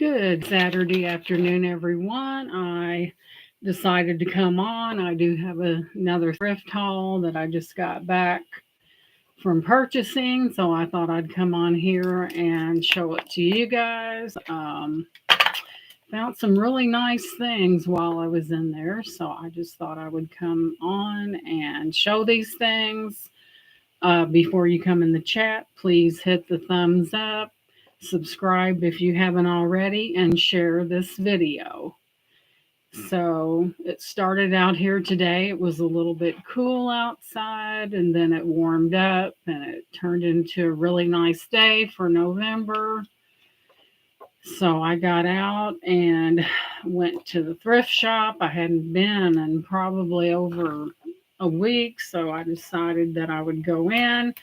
Good Saturday afternoon, everyone. I decided to come on. I do have another thrift haul that I just got back from purchasing, so I thought I'd come on here and show it to you guys. Found some really nice things while I was in there, so I just thought I would come on and show these things. Before you come in the chat, please hit the thumbs up, subscribe if you haven't already, and share this video. So it started out here today. It was a little bit cool outside, and then it warmed up and it turned into a really nice day for November. So I got out and went to the thrift shop. I hadn't been in probably over a week, so I decided that I would go in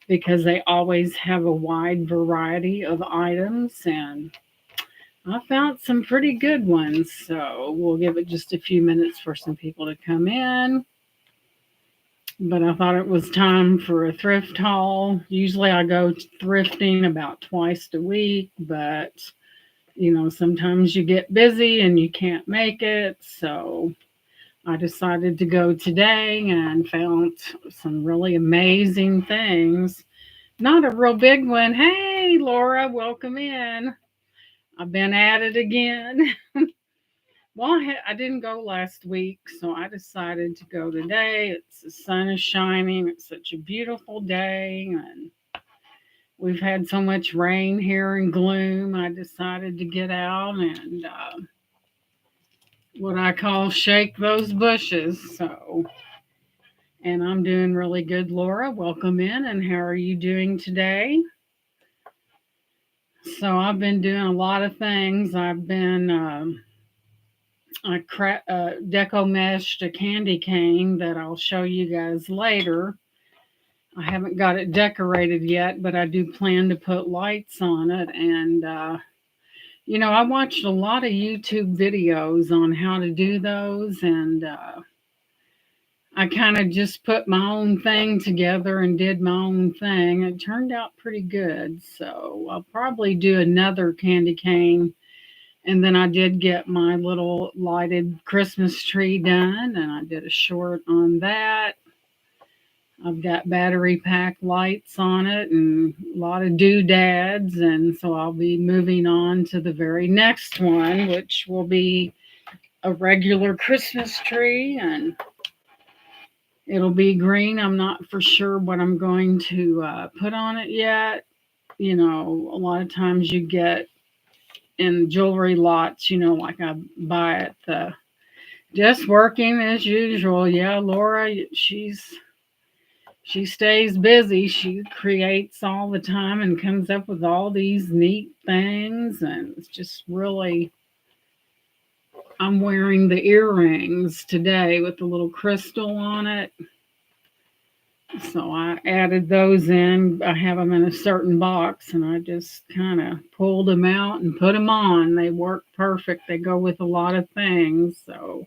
because they always have a wide variety of items, and I found some pretty good ones. So we'll give it just a few minutes for some people to come in. But I thought it was time for a thrift haul. Usually I go thrifting about twice a week, but sometimes you get busy and you can't make it. So I decided to go today and found some really amazing things. Not a real big one. Hey, Laura, welcome in. I've been at it again. Well, I didn't go last week, so I decided to go today. The sun is shining. It's such a beautiful day, and we've had so much rain here and gloom. I decided to get out and what I call shake those bushes. And I'm doing really good, Laura. Welcome in. And how are you doing today? So I've been doing a lot of things. I've been deco meshed a candy cane that I'll show you guys later. I haven't got it decorated yet, but I do plan to put lights on it. And I watched a lot of YouTube videos on how to do those, and I kind of just put my own thing together and did my own thing. It turned out pretty good. So I'll probably do another candy cane. And then I did get my little lighted Christmas tree done, and I did a short on that. I've got battery pack lights on it and a lot of doodads. And so I'll be moving on to the very next one, which will be a regular Christmas tree. And it'll be green. I'm not for sure what I'm going to put on it yet. A lot of times you get in jewelry lots, like I buy at the just working as usual. Yeah, Laura, she stays busy. She creates all the time and comes up with all these neat things, and it's just really. I'm wearing the earrings today with the little crystal on it. So I added those in. I have them in a certain box, and I just kind of pulled them out and put them on. They work perfect. They go with a lot of things. So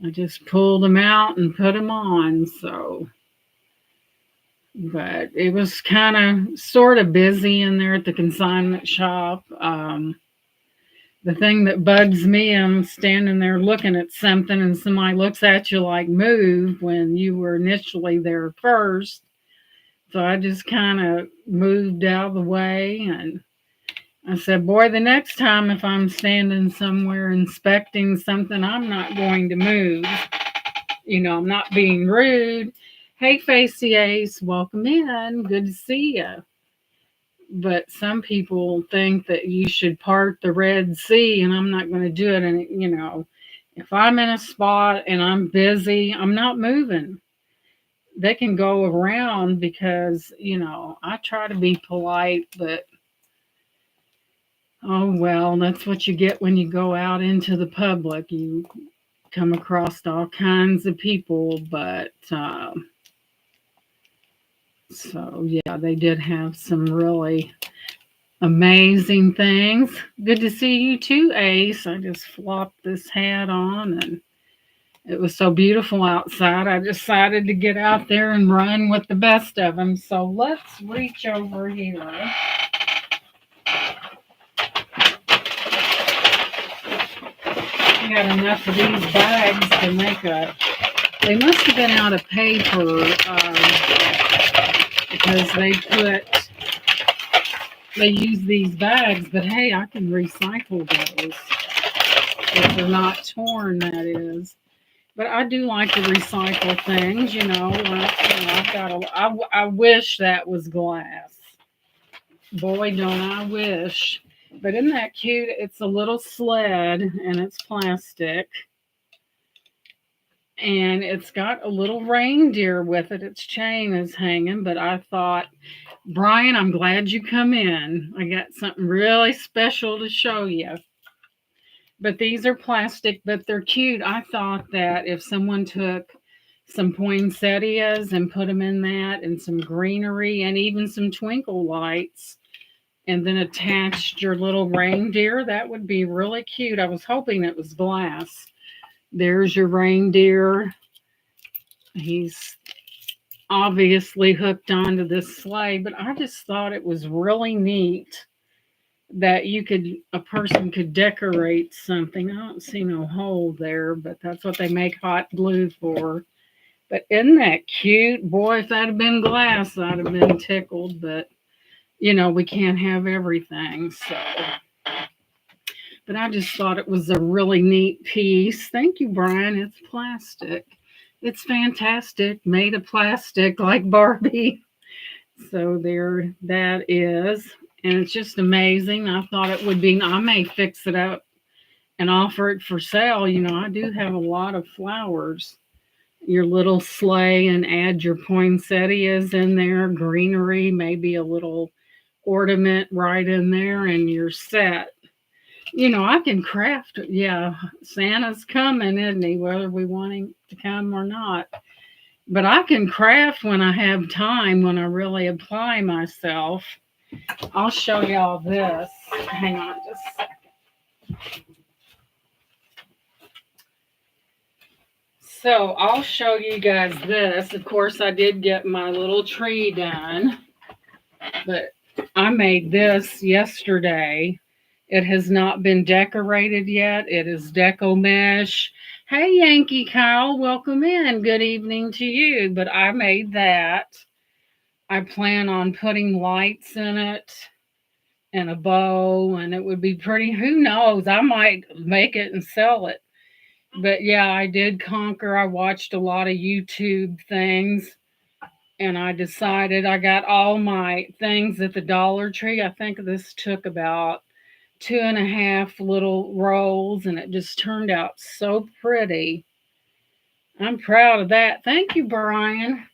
I just pulled them out and put them on. But it was kind of sort of busy in there at the consignment shop. The thing that bugs me, I'm standing there looking at something and somebody looks at you like move when you were initially there first. So I just kind of moved out of the way, and I said, boy, the next time if I'm standing somewhere inspecting something, I'm not going to move. I'm not being rude. Hey, Facey Ace, welcome in. Good to see you. But some people think that you should part the Red Sea, and I'm not going to do it. And, if I'm in a spot and I'm busy, I'm not moving. They can go around because, I try to be polite, but oh, well, that's what you get when you go out into the public. You come across all kinds of people, but so, yeah, they did have some really amazing things. Good to see you too, Ace. I just flopped this hat on, and it was so beautiful outside. I decided to get out there and run with the best of them. So let's reach over here. had enough of these bags to make a. They must have been out of paper because they use these bags. But hey, I can recycle those if they're not torn. That is. But I do like to recycle things. I've got I wish that was glass. Boy, don't I wish. But isn't that cute? It's a little sled and it's plastic. And it's got a little reindeer with it. Its chain is hanging. But I thought, Brian, I'm glad you come in. I got something really special to show you. But these are plastic, but they're cute. I thought that if someone took some poinsettias and put them in that and some greenery and even some twinkle lights and then attached your little reindeer, that would be really cute. I was hoping it was glass. There's your reindeer. He's obviously hooked onto this sleigh, but I just thought it was really neat that a person could decorate something. I don't see no hole there, but that's what they make hot glue for. But isn't that cute? Boy, if that had been glass, I'd have been tickled, but we can't have everything. So, but I just thought it was a really neat piece. Thank you, Brian. It's plastic. It's fantastic, made of plastic like Barbie. So there that is. And it's just amazing. I thought it would be, I may fix it up and offer it for sale. I do have a lot of flowers. Your little sleigh and add your poinsettias in there, greenery, maybe a little ornament right in there, and you're set. I can craft. Yeah, Santa's coming, isn't he? Whether we want him to come or not. But I can craft when I have time, when I really apply myself. I'll show y'all this. Hang on just a second. So I'll show you guys this. Of course, I did get my little tree done, but I made this yesterday. It has not been decorated yet. It is deco mesh. Hey, Yankee Kyle, welcome in. Good evening to you. But I made that. I plan on putting lights in it and a bow, and it would be pretty. Who knows? I might make it and sell it. But yeah, I did conquer. I watched a lot of YouTube things, and I decided I got all my things at the Dollar Tree. I think this took about 2.5 little rolls, and it just turned out so pretty. I'm proud of that. Thank you, Brian.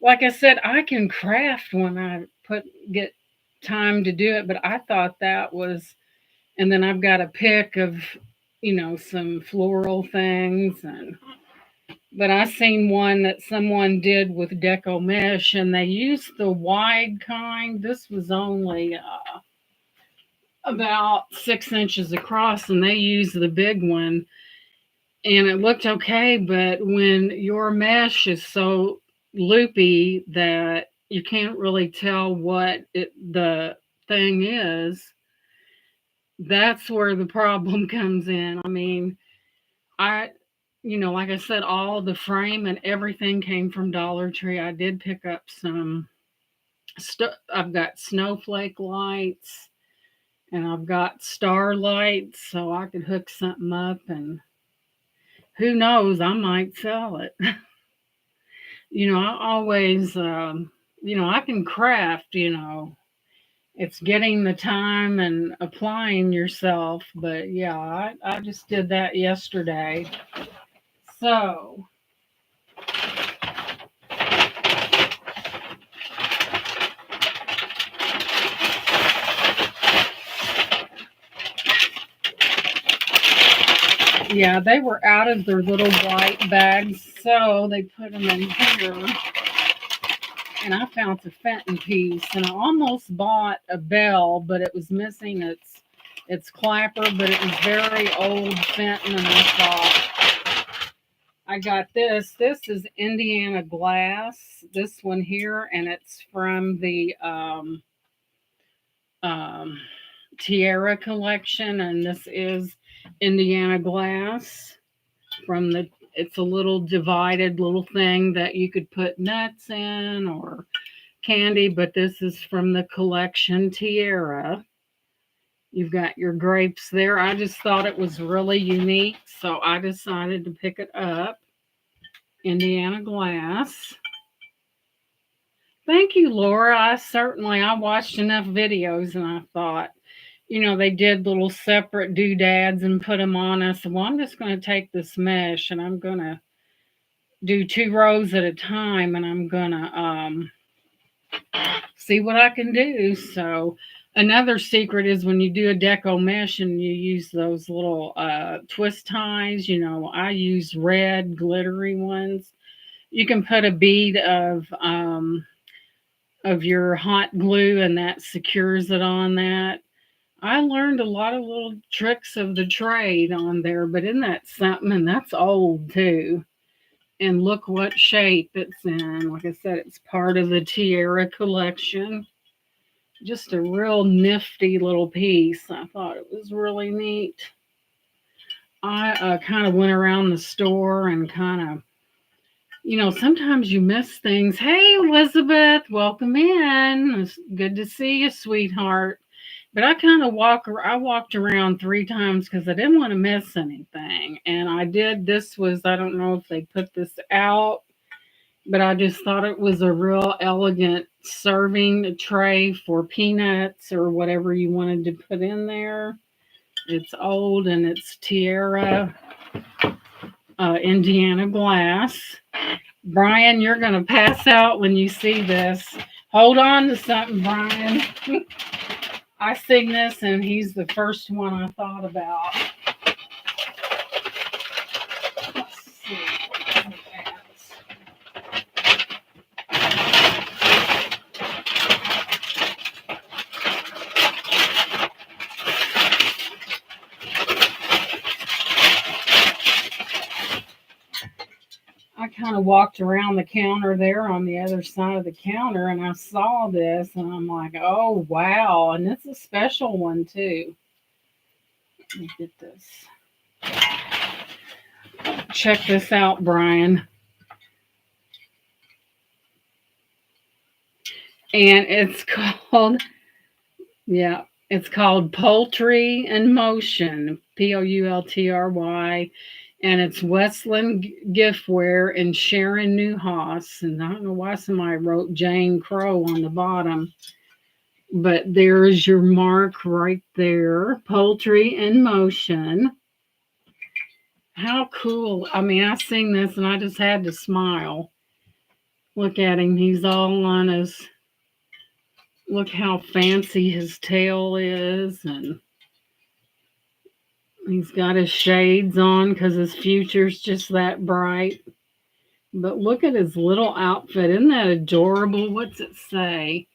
Like I said, I can craft when I get time to do it, but I thought that was, and then I've got a pick of, some floral things, but I seen one that someone did with deco mesh, and they used the wide kind. This was only about 6 inches across, and they used the big one, and it looked okay. But when your mesh is so loopy that you can't really tell what the thing is, that's where the problem comes in. I mean, like I said, all the frame and everything came from Dollar Tree. I did pick up some stuff. I've got snowflake lights and I've got star lights, so I could hook something up, and who knows, I might sell it. I always, I can craft, it's getting the time and applying yourself. But yeah, I just did that yesterday. So, yeah, they were out of their little white bags, so they put them in here. And I found a Fenton piece, and I almost bought a bell, but it was missing its clapper, but it was very old Fenton, and I thought I got this. This is Indiana glass, this one here, and it's from the Tierra collection, and this is Indiana glass from the it's a little divided little thing that you could put nuts in or candy, but this is from the collection Tiara. You've got your grapes there. I just thought it was really unique, so I decided to pick it up. Indiana glass. Thank you, Laura. I watched enough videos and I thought, they did little separate doodads and put them on us. Well, I'm just going to take this mesh and I'm going to do 2 rows at a time and I'm going to see what I can do. So, another secret is when you do a deco mesh and you use those little twist ties, I use red glittery ones. You can put a bead of your hot glue and that secures it on that. I learned a lot of little tricks of the trade on there, but isn't that something? And that's old too. And look what shape it's in. Like I said, it's part of the Tiara collection. Just a real nifty little piece. I thought it was really neat. I kind of went around the store and sometimes you miss things. Hey, Elizabeth, welcome in. It's good to see you, sweetheart. But I walked around 3 times because I didn't want to miss anything. And I did. I don't know if they put this out, but I just thought it was a real elegant serving tray for peanuts or whatever you wanted to put in there. It's old and it's Tiara Indiana glass. Brian, you're going to pass out when you see this. Hold on to something, Brian. I sing this, and he's the first one I thought about. Let's see what I kind of walked around the counter there on the other side of the counter and I saw this and I'm like, oh, wow. And it's a special one, too. Let me get this. Check this out, Brian. And it's called Poultry in Motion, Poultry. And it's Westland Giftware and Sharon Newhouse. And I don't know why somebody wrote Jane Crow on the bottom. But there is your mark right there. Poultry in Motion. How cool. I mean, I sing this and I just had to smile. Look at him. He's all on his... Look how fancy his tail is. And he's got his shades on because his future's just that bright. But look at his little outfit. Isn't that adorable? What's it say?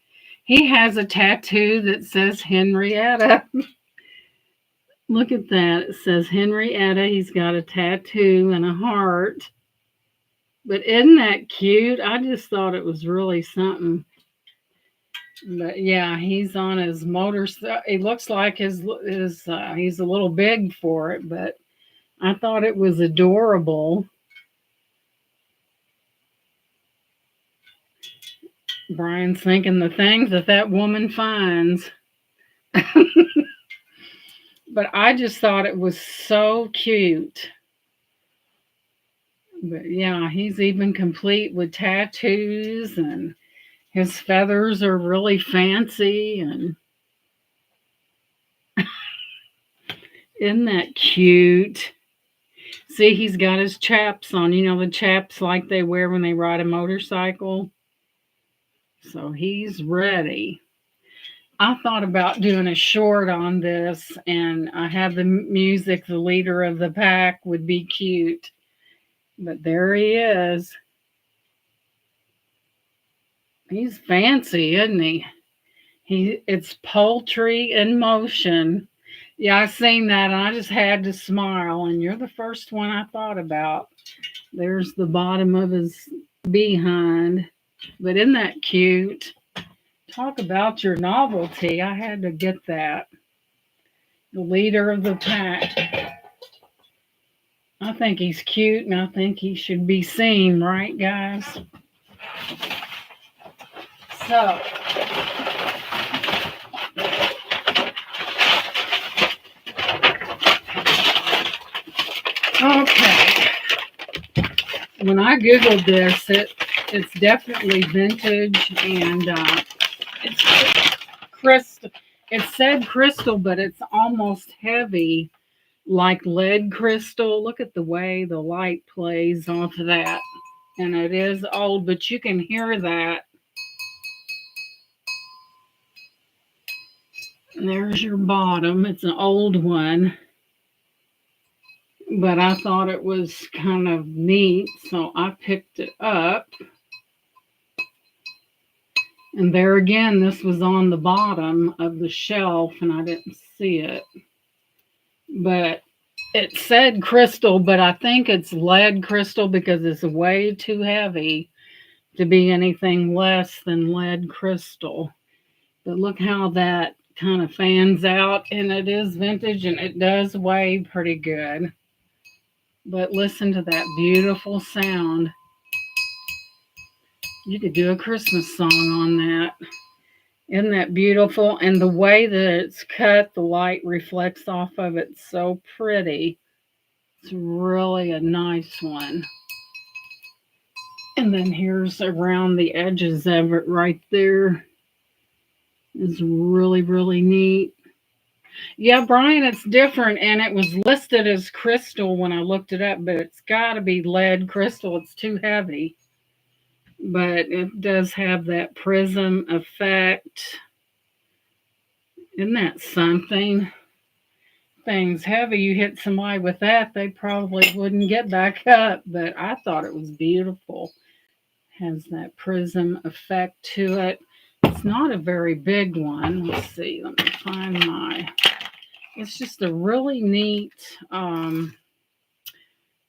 He has a tattoo that says Henrietta. Look at that. It says Henrietta. He's got a tattoo and a heart. But isn't that cute? I just thought it was really something. But yeah, he's on his motorcycle. It looks like he's a little big for it, but I thought it was adorable. Brian's thinking the things that woman finds. But I just thought it was so cute. But yeah, he's even complete with tattoos and his feathers are really fancy. And isn't that cute? See, he's got his chaps on. The chaps like they wear when they ride a motorcycle. So he's ready. I thought about doing a short on this, and I had the music, the leader of the pack would be cute. But there he is. He's fancy, isn't he? It's Poultry in Motion. Yeah, I seen that, and I just had to smile, and you're the first one I thought about. There's the bottom of his behind. But isn't that cute? Talk about your novelty. I had to get that. The leader of the pack. I think he's cute and I think he should be seen, right, guys? So, okay. When I googled this, it's definitely vintage and it's crystal. It said crystal, but it's almost heavy like lead crystal. Look at the way the light plays off of that. And it is old, but you can hear that. And there's your bottom. It's an old one, but I thought it was kind of neat, so I picked it up. And there again, this was on the bottom of the shelf, and I didn't see it. But it said crystal, but I think it's lead crystal because it's way too heavy to be anything less than lead crystal. But look how that kind of fans out, and it is vintage and it does weigh pretty good. But listen to that beautiful sound. You could do a Christmas song on that. Isn't that beautiful? And the way that it's cut, the light reflects off of it so pretty. It's really a nice one. And then here's around the edges of it right there. It's really, really neat. Yeah, Brian, it's different, and it was listed as crystal when I looked it up, but it's got to be lead crystal. It's too heavy. But it does have that prism effect. Isn't that something? Things heavy, you hit somebody with that, they probably wouldn't get back up, but I thought it was beautiful. Has that prism effect to it. It's not a very big one. Let's see, let me find my, it's just a really neat,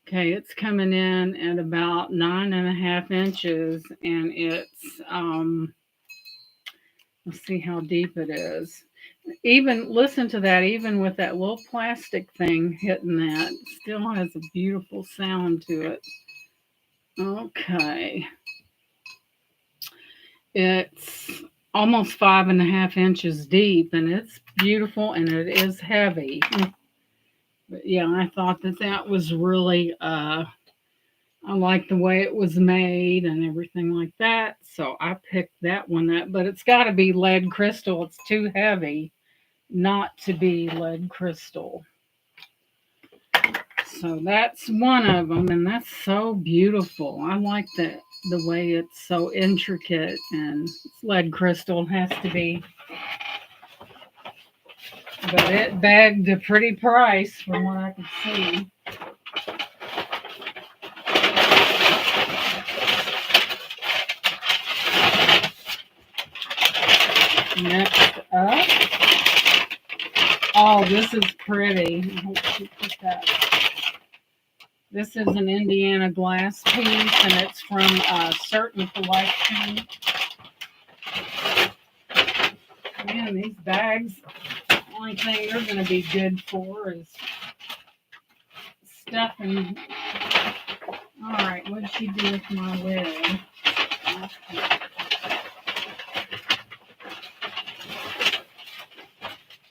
okay, it's coming in at about 9.5 inches, and it's, let's see how deep it is. Even listen to that, even with that little plastic thing hitting that, it still has a beautiful sound to it. Okay. It's almost 5.5 inches deep, and it's beautiful, and it is heavy. But yeah, I thought that was really, I like the way it was made and everything like that. So I picked that one up, but it's got to be lead crystal. It's too heavy not to be lead crystal. So that's one of them, and that's so beautiful. I like that the way it's so intricate, and it's lead crystal has to be. But it begged a pretty price from what I could see. Next up, oh, this is pretty. I hope you put that. This is an Indiana glass piece, and it's from a certain collection. Man, these bags, the only thing they're going to be good for is stuffing. All right, what did she do with my lid?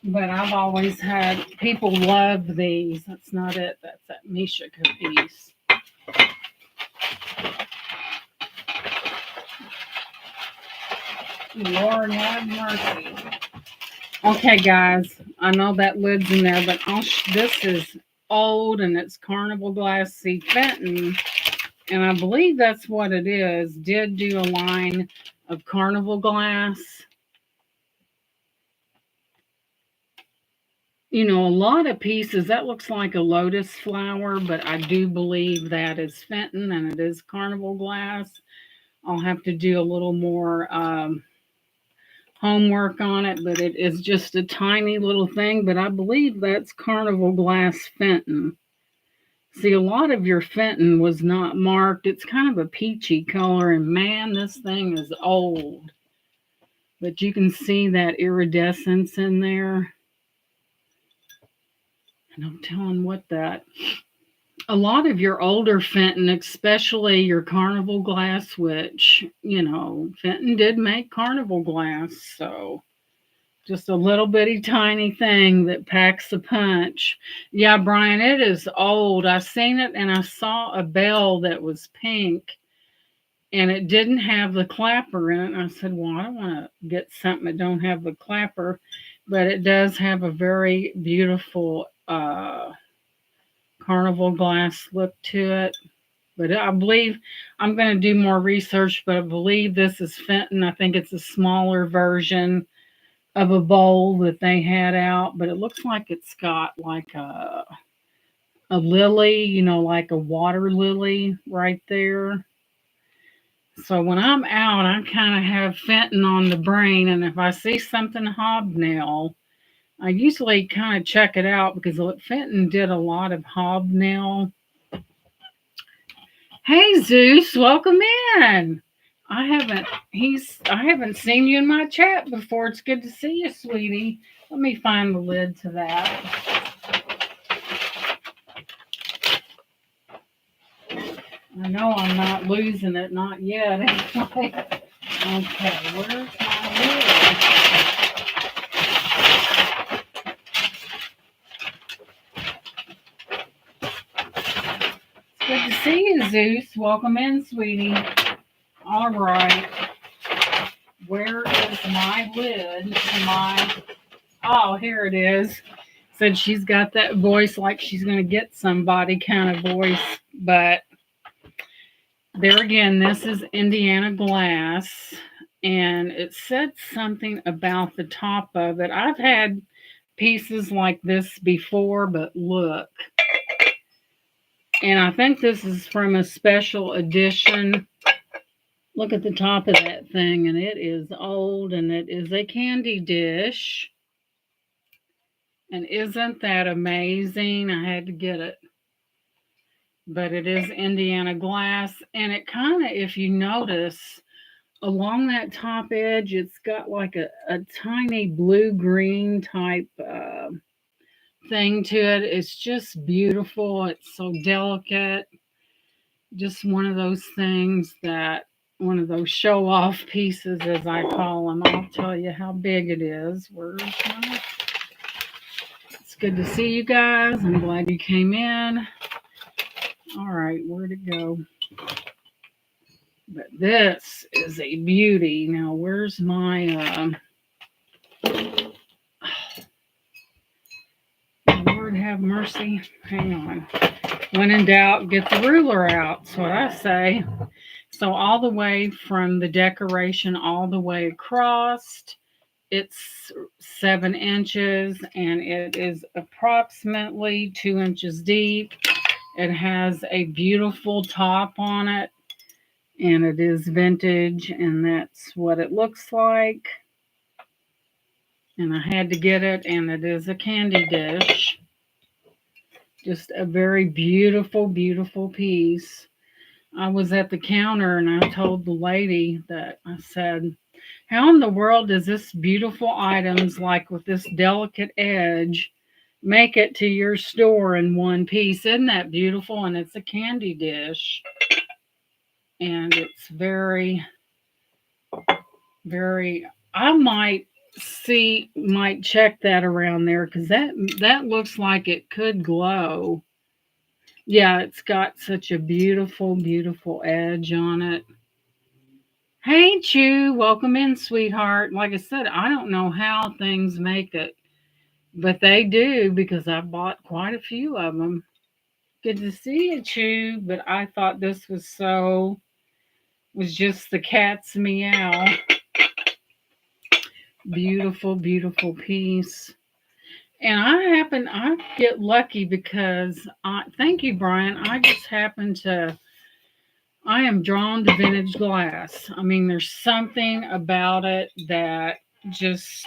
But I've always had, people love these. That's not it. That's that Mishika piece. Lord have mercy. Okay, guys, I know that lid's in there, but this is old and it's Carnival glass. See, Fenton, and I believe that's what it is, did do a line of Carnival glass. You know, a lot of pieces, that looks like a lotus flower, but I do believe that is Fenton and it is Carnival glass. I'll have to do a little more homework on it, but it is just a tiny little thing, but I believe that's Carnival glass Fenton. See, a lot of your Fenton was not marked. It's kind of a peachy color, and man, this thing is old. But you can see that iridescence in there. And I'm telling what that a lot of your older Fenton, especially your Carnival glass, which, Fenton did make Carnival glass. So just a little bitty tiny thing that packs a punch. Yeah, Brian, it is old. I seen it and I saw a bell that was pink and it didn't have the clapper in it. And I said, well, I don't want to get something that don't have the clapper, but it does have a very beautiful carnival glass look to it. But I believe I'm going to do more research, but I believe this is Fenton. I think it's a smaller version of a bowl that they had out, but it looks like it's got like a lily, like a water lily right there. So when I'm out, I kind of have Fenton on the brain, and if I see something hobnail, I usually kind of check it out because Fenton did a lot of hobnail. Hey Zeus, welcome in. I haven't seen you in my chat before. It's good to see you, sweetie. Let me find the lid to that. I know I'm not losing it, not yet. Okay, where's my lid? It's good to see you, Zeus. Welcome in, sweetie. All right. Where is my lid to my... Oh, here it is. Said she's got that voice like she's going to get somebody kind of voice. But there again, this is Indiana glass. And it said something about the top of it. I've had pieces like this before, but look. And I think this is from a special edition. Look at the top of that thing, and it is old, and it is a candy dish. And isn't that amazing? I had to get it. But it is Indiana glass, and it kind of, if you notice, along that top edge, it's got like a tiny blue-green type thing to it. It's just beautiful. It's so delicate. Just one of those things that, one of those show off pieces, as I call them. I'll tell you how big it is. Where's my... It's good to see you guys. I'm glad you came in. All right, where'd it go? But this is a beauty. Now, where's my... Lord have mercy. Hang on. When in doubt, get the ruler out. That's what I say. So all the way from the decoration all the way across, it's 7 inches and it is approximately 2 inches deep. It has a beautiful top on it and it is vintage, and that's what it looks like. And I had to get it, and it is a candy dish. Just a very beautiful, beautiful piece. I was at the counter and I told the lady that I said, how in the world does this beautiful items like with this delicate edge make it to your store in one piece? Isn't that beautiful? And it's a candy dish. And it's very, very, I might check that around there because that looks like it could glow. Yeah, it's got such a beautiful, beautiful edge on it. Hey, Chew, welcome in, sweetheart. Like I said, I don't know how things make it, but they do because I bought quite a few of them. Good to see you, Chew, but I thought this was just the cat's meow. Beautiful, beautiful piece. And I get lucky because thank you, Brian. I am drawn to vintage glass. I mean, there's something about it that just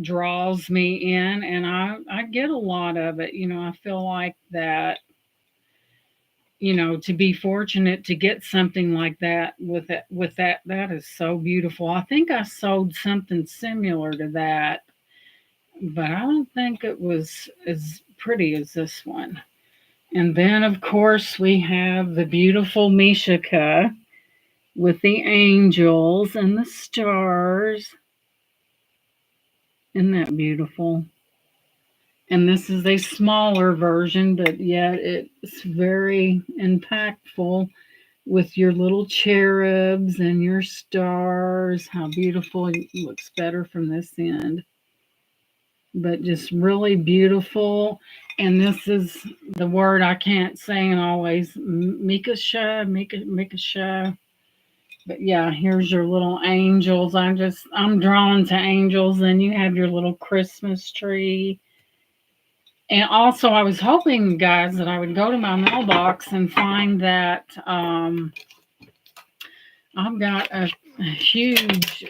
draws me in, and I get a lot of it. I feel like that, to be fortunate to get something like that that is so beautiful. I think I sold something similar to that, but I don't think it was as pretty as this one. And then, of course, we have the beautiful Mishika with the angels and the stars. Isn't that beautiful? And this is a smaller version, but yet it's very impactful with your little cherubs and your stars. How beautiful. It looks better from this end, but just really beautiful. And this is the word I can't say and always Mikasha. But yeah, here's your little angels. I'm drawn to angels. And you have your little Christmas tree. And also, I was hoping, guys, that I would go to my mailbox and find that I've got a huge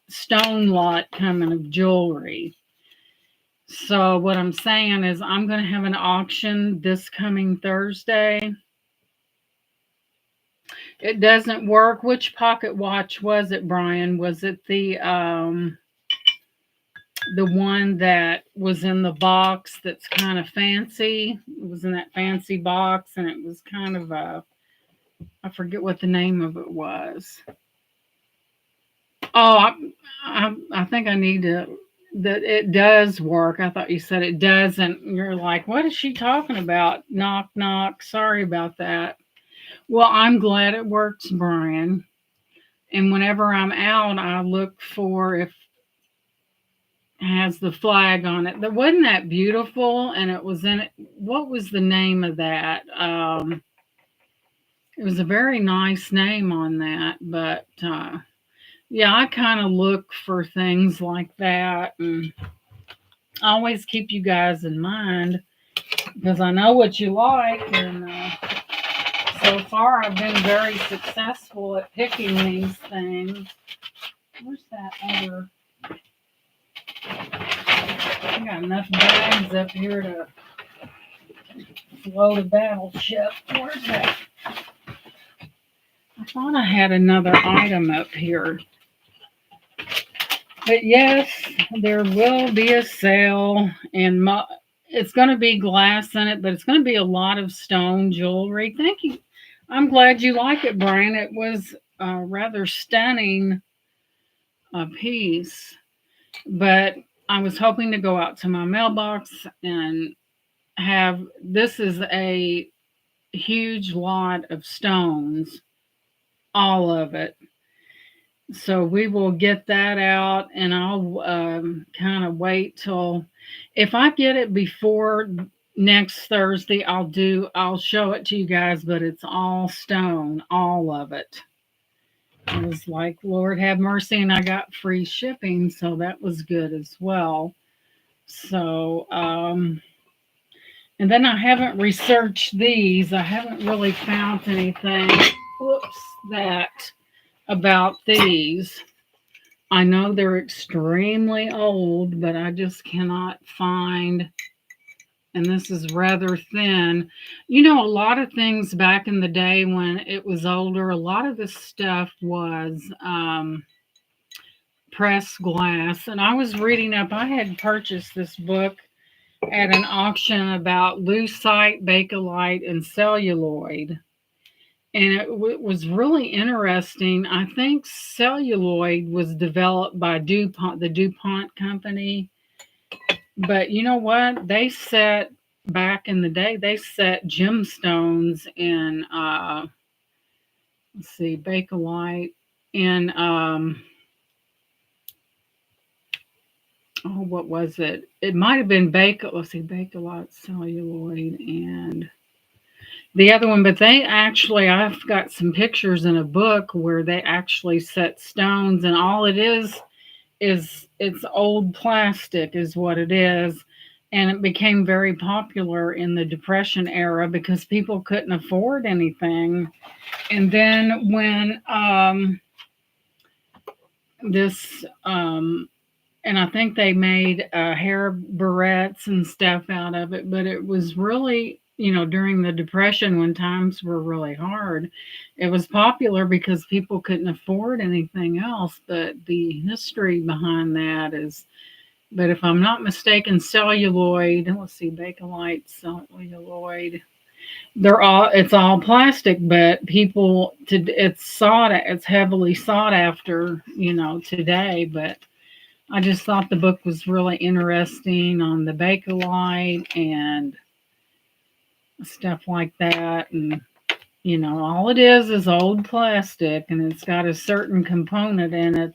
stone lot coming of jewelry. So what I'm saying is I'm going to have an auction this coming Thursday. It doesn't work. Which pocket watch was it, Brian? Was it the one that was in the box that's kind of fancy? It was in that fancy box and it was kind of I forget what the name of it was. Oh, I think I need to. That it does work. I thought you said it doesn't. You're like, what is she talking about? Knock, knock. Sorry about that. Well, I'm glad it works, Brian. And whenever I'm out, I look for if it has the flag on it. That wasn't that beautiful, and it was in it. What was the name of that? It was a very nice name on that, but yeah, I kind of look for things like that, and I always keep you guys in mind because I know what you like, and so far I've been very successful at picking these things. Where's that other? I got enough bags up here to load a battleship. Where's that? I thought I had another item up here. But yes, there will be a sale, and it's going to be glass in it, but it's going to be a lot of stone jewelry. Thank you. I'm glad you like it, Brian. It was a rather stunning piece, but I was hoping to go out to my mailbox and have this is a huge lot of stones, all of it. So we will get that out, and I'll kind of wait till if I get it before next Thursday, I'll show it to you guys, but it's all stone, all of it. It was like, Lord have mercy, and I got free shipping, so that was good as well. So, and then I haven't researched these. I haven't really found anything. Whoops, that about these. I know they're extremely old, but I just cannot find, and this is rather thin. You know, a lot of things back in the day when it was older, a lot of this stuff was pressed glass. And I was reading up, I had purchased this book at an auction about lucite, bakelite, and celluloid. And it was really interesting. I think celluloid was developed by DuPont, the DuPont company. But you know what? They set back in the day. They set gemstones in let's see, bakelite in oh, what was it? It might have been let's see, bakelite, celluloid, and the other one, but they actually, I've got some pictures in a book where they actually set stones, and all it is it's old plastic, is what it is. And it became very popular in the Depression era because people couldn't afford anything. And then when this, and I think they made hair barrettes and stuff out of it, but it was really, you know, during the Depression when times were really hard, it was popular because people couldn't afford anything else. But the history behind that is, but if I'm not mistaken, celluloid, let's see, bakelite, celluloid. It's all plastic, but it's heavily sought after, today. But I just thought the book was really interesting on the Bakelite and stuff like that. And, all it is old plastic, and it's got a certain component in it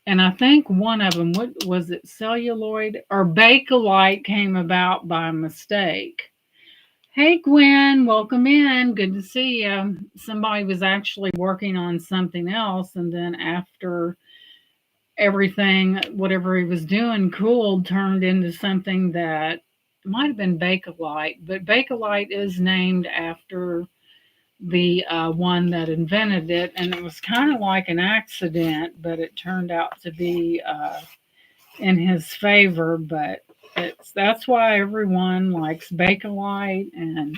and I think one of them, what was it, celluloid or Bakelite, came about by mistake. Hey Gwen, welcome in. Good to see you. Somebody was actually working on something else, and then after everything, whatever he was doing, cooled, turned into something that might have been Bakelite, but Bakelite is named after the one that invented it, and it was kind of like an accident, but it turned out to be in his favor. But that's why everyone likes Bakelite and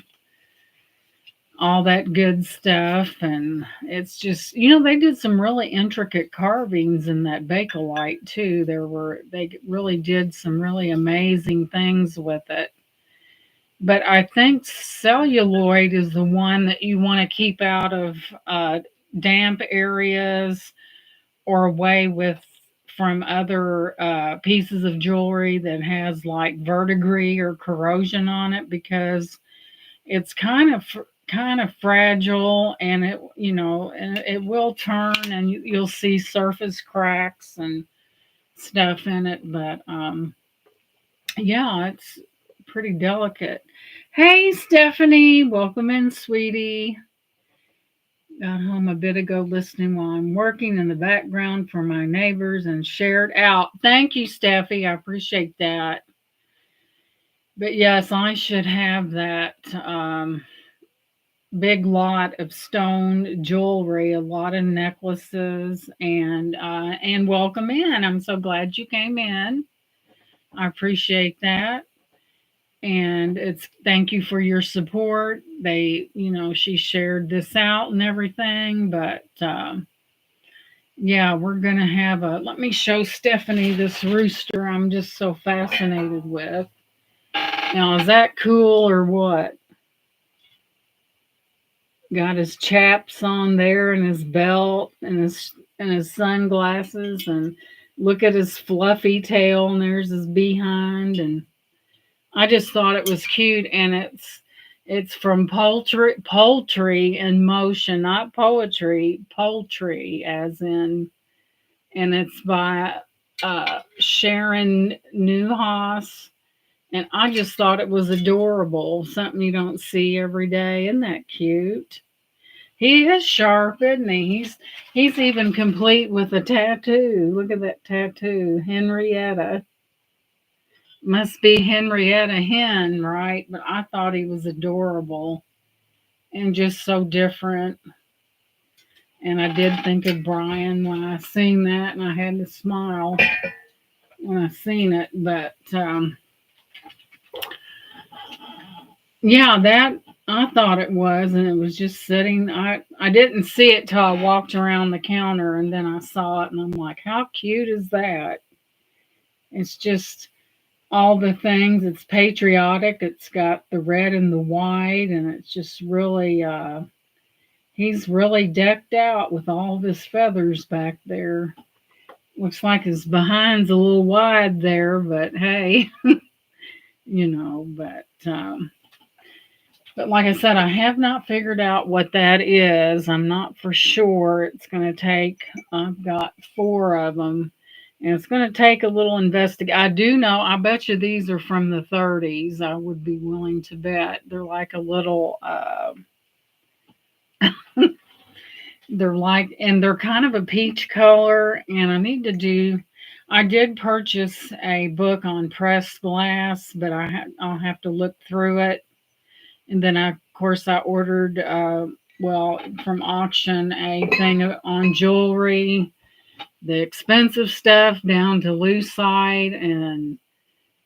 all that good stuff. And it's just, they did some really intricate carvings in that Bakelite too. They really did some really amazing things with it. But I think celluloid is the one that you want to keep out of damp areas or away with from other pieces of jewelry that has like verdigris or corrosion on it, because it's kind of fragile, and it will turn, and you'll see surface cracks and stuff in it. But yeah, it's pretty delicate. Hey Stephanie, welcome in, sweetie. Got home a bit ago, listening while I'm working in the background for my neighbors and shared out. Thank you, Steffi. I appreciate that. But yes, I should have that big lot of stone jewelry, a lot of necklaces, and welcome in. I'm so glad you came in. I appreciate that. And it's thank you for your support. She shared this out and everything, but yeah, we're gonna have let me show Stephanie this rooster I'm just so fascinated with. Now, is that cool or what? Got his chaps on there and his belt and his sunglasses, and look at his fluffy tail, and there's his behind. And I just thought it was cute, and it's from poultry in motion, not poetry, poultry as in, and it's by Sharon Newhouse. And I just thought it was adorable, something you don't see every day. Isn't that cute? He is sharp, isn't he? He's even complete with a tattoo. Look at that tattoo, Henrietta. Must be Henrietta Hen, right? But I thought he was adorable and just so different. And I did think of Brian when I seen that, and I had to smile when I seen it. But yeah, that I thought it was, and it was just sitting. I didn't see it till I walked around the counter, and then I saw it, and I'm like, how cute is that? It's just all the things. It's patriotic. It's got the red and the white, and it's just really. He's really decked out with all of his feathers back there. Looks like his behind's a little wide there, but hey, but. But like I said, I have not figured out what that is. I'm not for sure. I've got four of them, and it's going to take a little investigation. I do know, I bet you these are from the 30s. I would be willing to bet. They're like a little, and they're kind of a peach color. And I did purchase a book on pressed glass, but I'll have to look through it. And then, of course, I ordered, from auction, a thing on jewelry, the expensive stuff down to lucite and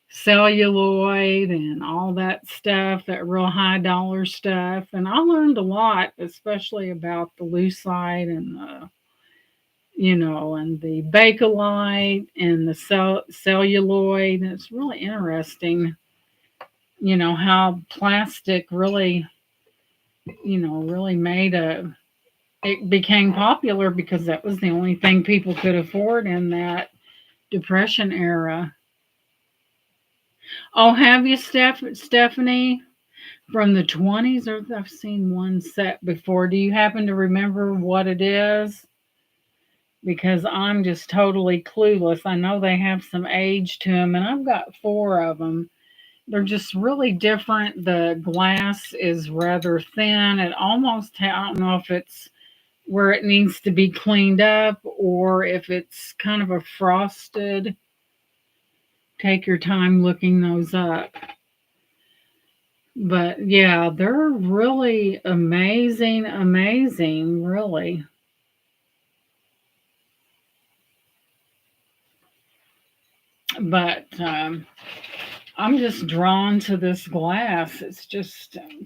celluloid and all that stuff, that real high dollar stuff. And I learned a lot, especially about the lucite and and the bakelite and the celluloid. And it's really interesting. how plastic really, really made it became popular because that was the only thing people could afford in that Depression era. Oh, have you, Stephanie? From the 20s, or I've seen one set before. Do you happen to remember what it is? Because I'm just totally clueless. I know they have some age to them, and I've got four of them. They're just really different. The glass is rather thin. It almost, I don't know if it's where it needs to be cleaned up or if it's kind of a frosted. Take your time looking those up. But yeah, they're really amazing, amazing, really. But I'm just drawn to this glass. It's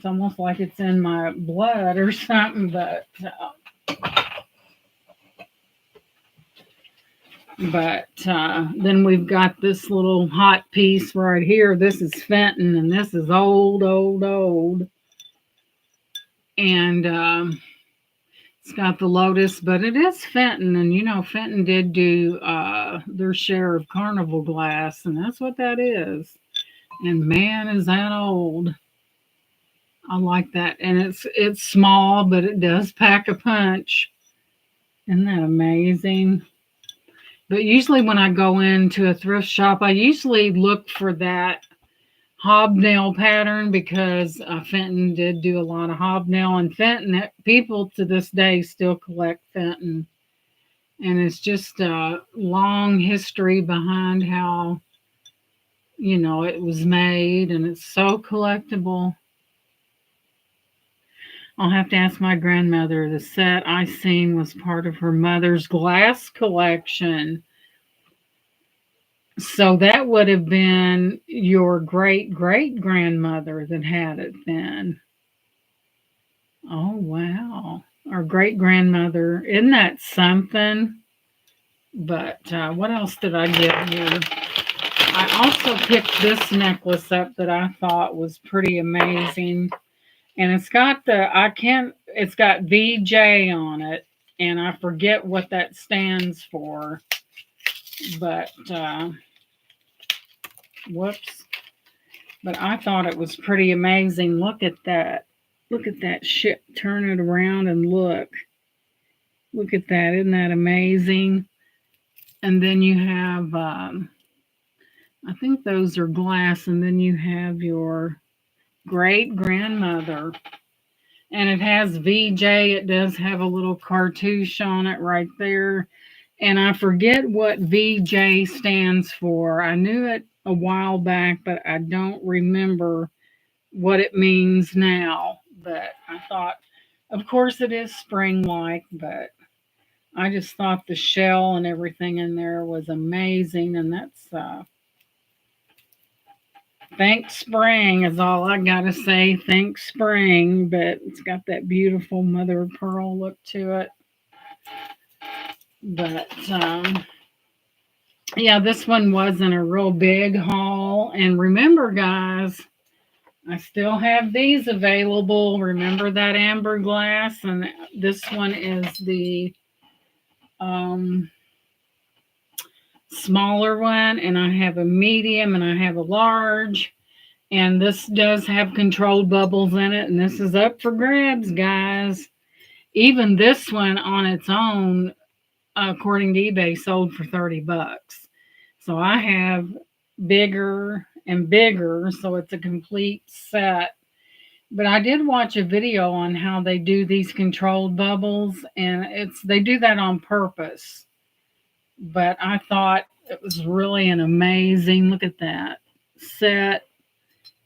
almost like it's in my blood or something. But then we've got this little hot piece right here. This is Fenton, and this is old, old, old. And it's got the Lotus, but it is Fenton, and Fenton did do their share of carnival glass, and that's what that is. And man, is that old! I like that, and it's small, but it does pack a punch. Isn't that amazing? But usually, when I go into a thrift shop, I usually look for that hobnail pattern because Fenton did do a lot of hobnail, and Fenton people to this day still collect Fenton. And it's just a long history behind how it was made, and it's so collectible. I'll have to ask my grandmother. The set I seen was part of her mother's glass collection, so that would have been your great great grandmother that had it then. Oh wow, our great grandmother, isn't that something? But what else did I get here? I also picked this necklace up that I thought was pretty amazing. And it's got VJ on it. And I forget what that stands for. But, whoops. But I thought it was pretty amazing. Look at that. Look at that ship. Turn it around and look. Look at that. Isn't that amazing? And then you have, I think those are glass. And then you have your great grandmother. And it has VJ. It does have a little cartouche on it right there. And I forget what VJ stands for. I knew it a while back, but I don't remember what it means now. But I thought, of course, it is spring like, but I just thought the shell and everything in there was amazing. And that's thanks spring is all I gotta say. Thanks spring, but it's got that beautiful mother of pearl look to it. But yeah, this one wasn't a real big haul. And remember, guys, I still have these available. Remember that amber glass, and this one is the um, smaller one, and I have a medium and I have a large. And this does have controlled bubbles in it, and this is up for grabs, guys. Even this one on its own, according to eBay, sold for $30. So I have bigger and bigger, so it's a complete set. But I did watch a video on how they do these controlled bubbles, and they do that on purpose. But I thought it was really an amazing, look at that set.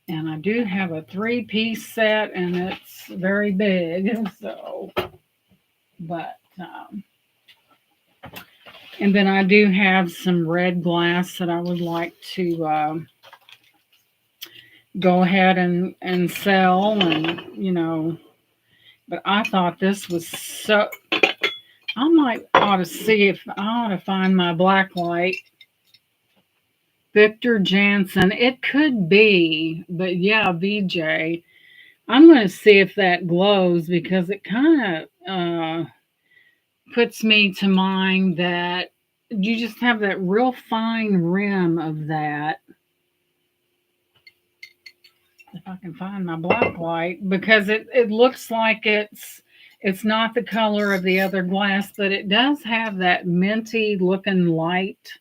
And I do have a three-piece set, and it's very big. So, but and then I do have some red glass that I would like to go ahead and sell, and But I thought this was so. I might ought to see if I ought to find my black light. Victor Jansen. It could be, but yeah, VJ. I'm going to see if that glows because it kind of puts me to mind that you just have that real fine rim of that. If I can find my black light, because it looks like it's not the color of the other glass, but it does have that minty looking light,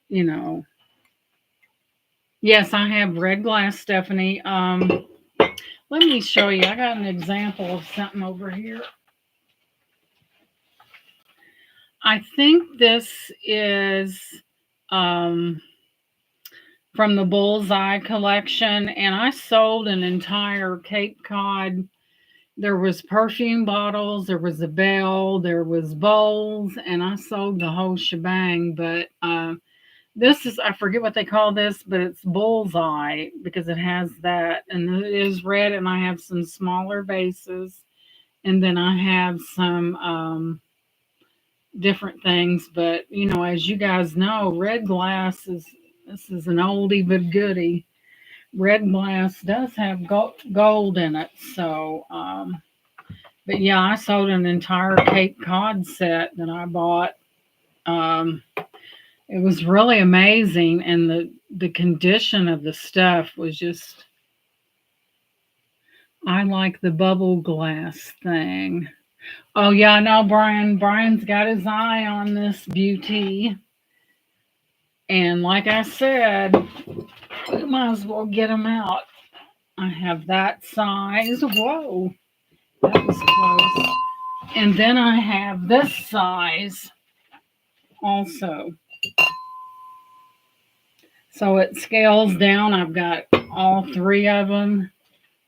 you know. Yes, I have red glass, Stephanie. Let me show you. I got an example of something over here. I think this is um, from the Bullseye collection, and I sold an entire Cape Cod. There was perfume bottles, there was a bell, there was bowls, and I sold the whole shebang. But this is, I forget what they call this, but it's Bullseye because it has that, and it is red, and I have some smaller vases, and then I have some different things. But as you guys know, red glass is this is an oldie but goodie. Red glass does have gold in it, so. But yeah, I sold an entire Cape Cod set that I bought. Um, it was really amazing, and the condition of the stuff was just. I like the bubble glass thing. Oh yeah, I know Brian. Brian's got his eye on this beauty, and like I said, we might as well get him out. I have that size. Whoa, that was close. And then I have this size also. So it scales down. I've got all three of them.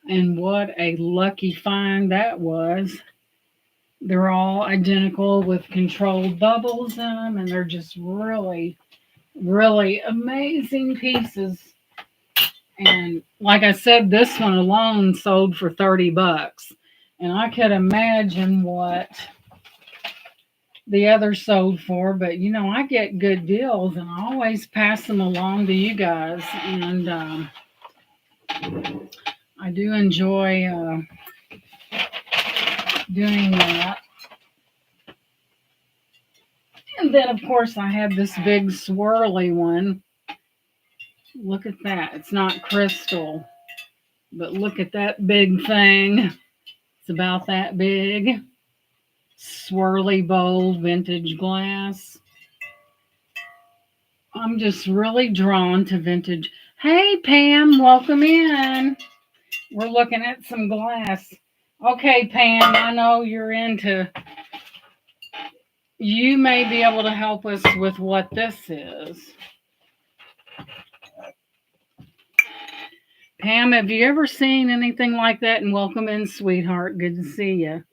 And what a lucky find that was. They're all identical with controlled bubbles in them. And they're just really, really amazing pieces. And like I said, this one alone sold for $30. And I could imagine what the other sold for, but I get good deals and I always pass them along to you guys. And I do enjoy doing that. And then, of course, I have this big swirly one. Look at that. It's not crystal, but look at that big thing. It's about that big. Swirly bowl vintage glass. I'm just really drawn to vintage. Hey, Pam, welcome in. We're looking at some glass. Okay, Pam, I know you're into. You may be able to help us with what this is. Pam, have you ever seen anything like that? And welcome in, sweetheart. Good to see you.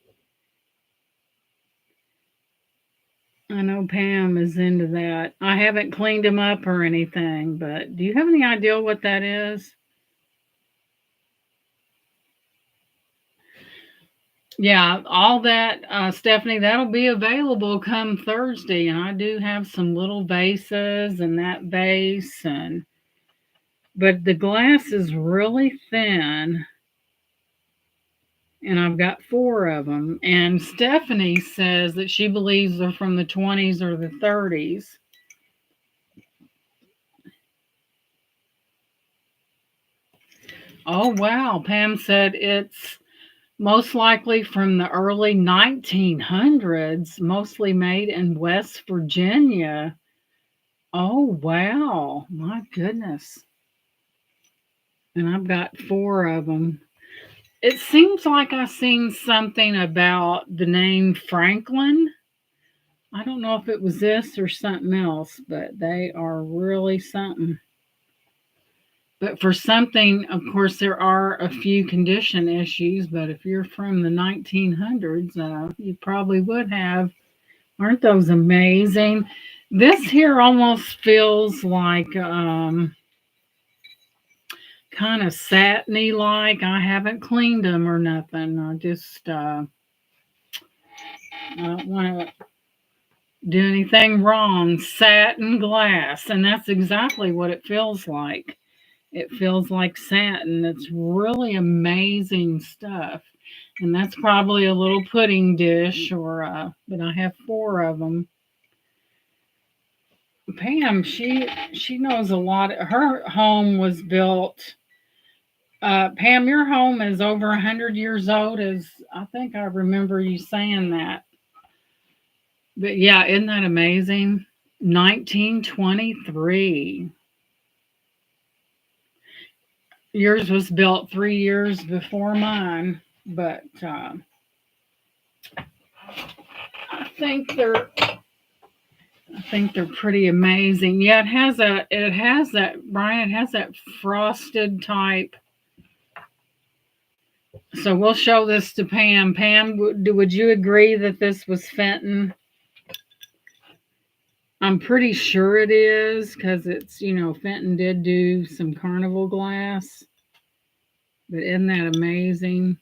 I know Pam is into that. I haven't cleaned them up or anything, but do you have any idea what that is? Yeah, all that, Stephanie, that'll be available come Thursday. And I do have some little vases and that vase, and but the glass is really thin, and I've got four of them. And Stephanie says that she believes they're from the 20s or the 30s. Oh, wow. Pam said it's most likely from the early 1900s, mostly made in West Virginia. Oh, wow. My goodness. And I've got four of them. It seems like I've seen something about the name Franklin. I don't know if it was this or something else, but they are really something. But for something, of course, there are a few condition issues, but if you're from the 1900s, you probably would have. Aren't those amazing? This here almost feels like kind of satiny like. I haven't cleaned them or nothing. I just I don't want to. do anything wrong. Satin glass, and that's exactly what it feels like. It feels like satin. It's really amazing stuff. And that's probably a little pudding dish, or but I have four of them. Pam, she knows a lot. Her home was built. Pam, your home is over 100 years old. As I think I remember you saying that. But yeah, isn't that amazing? 1923. Yours was built 3 years before mine, but I think they're I think they're pretty amazing. Yeah, it has that Brian. It has that frosted type. So we'll show this to Pam. Pam, would you agree that this was Fenton? I'm pretty sure it is because it's Fenton did do some carnival glass. But isn't that amazing?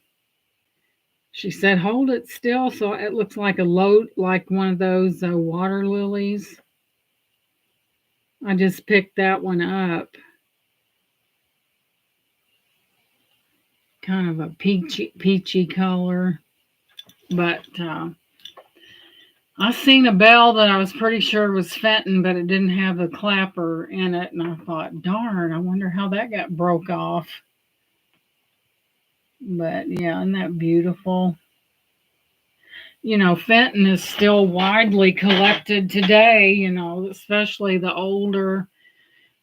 She said, "Hold it still," so it looks like a load, like one of those water lilies. I just picked that one up. Kind of a peachy color. But I seen a bell that I was pretty sure was Fenton, but it didn't have the clapper in it, and I thought, darn, I wonder how that got broke off. But yeah, isn't that beautiful? Fenton is still widely collected today, especially the older.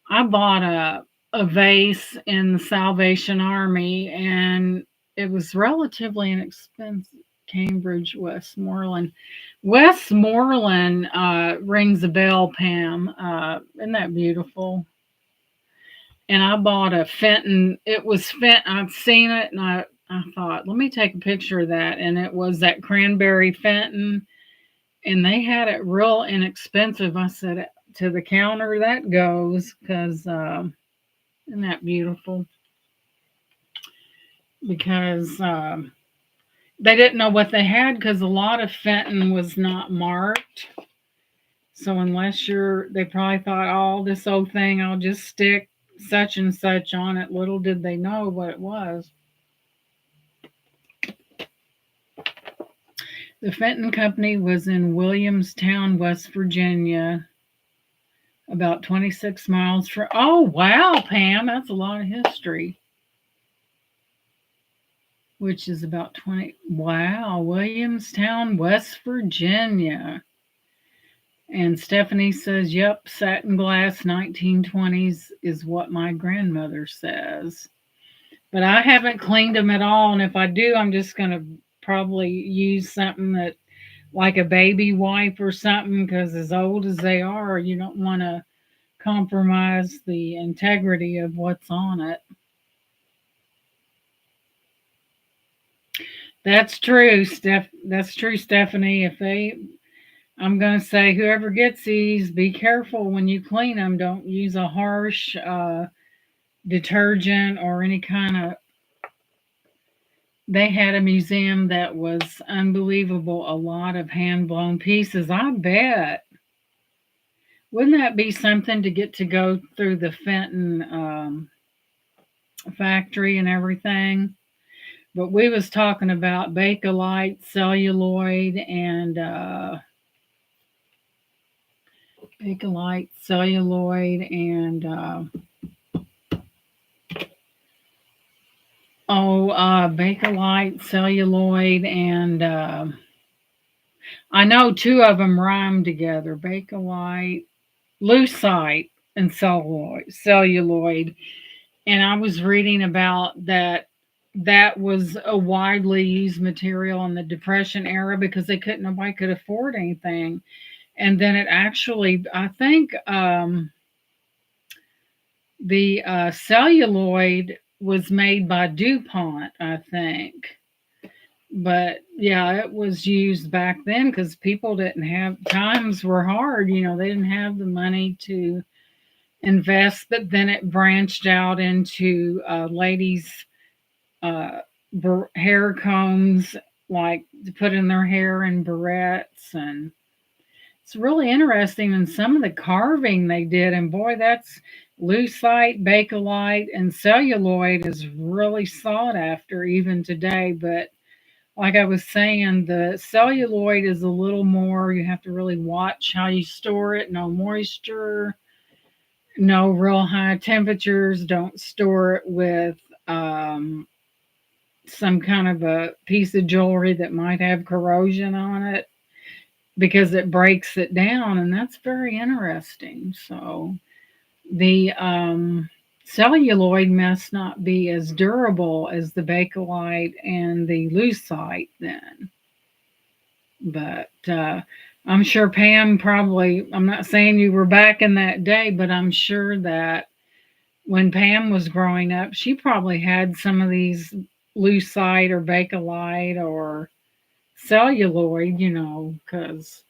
I bought a vase in the Salvation Army, and it was relatively inexpensive. Cambridge, Westmoreland. Westmoreland rings a bell, Pam. Isn't that beautiful? And I bought a Fenton. It was Fenton. I've seen it, and I thought, let me take a picture of that. And it was that cranberry Fenton, and they had it real inexpensive. I said, to the counter that goes, because isn't that beautiful? Because they didn't know what they had because a lot of Fenton was not marked. So unless they probably thought, oh, this old thing, I'll just stick such and such on it. Little did they know what it was. The Fenton Company was in Williamstown, West Virginia, about 26 miles from. Oh, wow, Pam, that's a lot of history. Which is about 20. Wow, Williamstown, West Virginia. And Stephanie says, yep, satin glass 1920s is what my grandmother says. But I haven't cleaned them at all. And if I do, I'm just going to probably use something that, like a baby wipe or something, because as old as they are, you don't want to compromise the integrity of what's on it. That's true, Steph. That's true, Stephanie. I'm going to say, whoever gets these, be careful when you clean them. Don't use a harsh detergent or any kind of. They had a museum that was unbelievable. A lot of hand blown pieces. I bet. Wouldn't that be something to get to go through the Fenton factory and everything? But we was talking about Bakelite, celluloid, and Bakelite, celluloid, and Bakelite, celluloid, and I know two of them rhyme together. Bakelite, lucite, and celluloid. And I was reading about that. That was a widely used material in the Depression era because nobody could afford anything. And then it actually, I think, the celluloid was made by DuPont, I think. But yeah, it was used back then because people didn't have, times were hard, they didn't have the money to invest. But then it branched out into ladies' uh, hair combs, like to put in their hair and barrettes. And It's really interesting in some of the carving they did, and boy, that's lucite, bakelite, and celluloid is really sought after even today. But like I was saying, the celluloid is a little more, you have to really watch how you store it, no moisture, no real high temperatures, don't store it with some kind of a piece of jewelry that might have corrosion on it because it breaks it down, and that's very interesting. So the celluloid must not be as durable as the bakelite and the lucite then. But I'm sure Pam probably, I'm not saying you were back in that day, but I'm sure that when Pam was growing up, she probably had some of these lucite or bakelite or celluloid, because,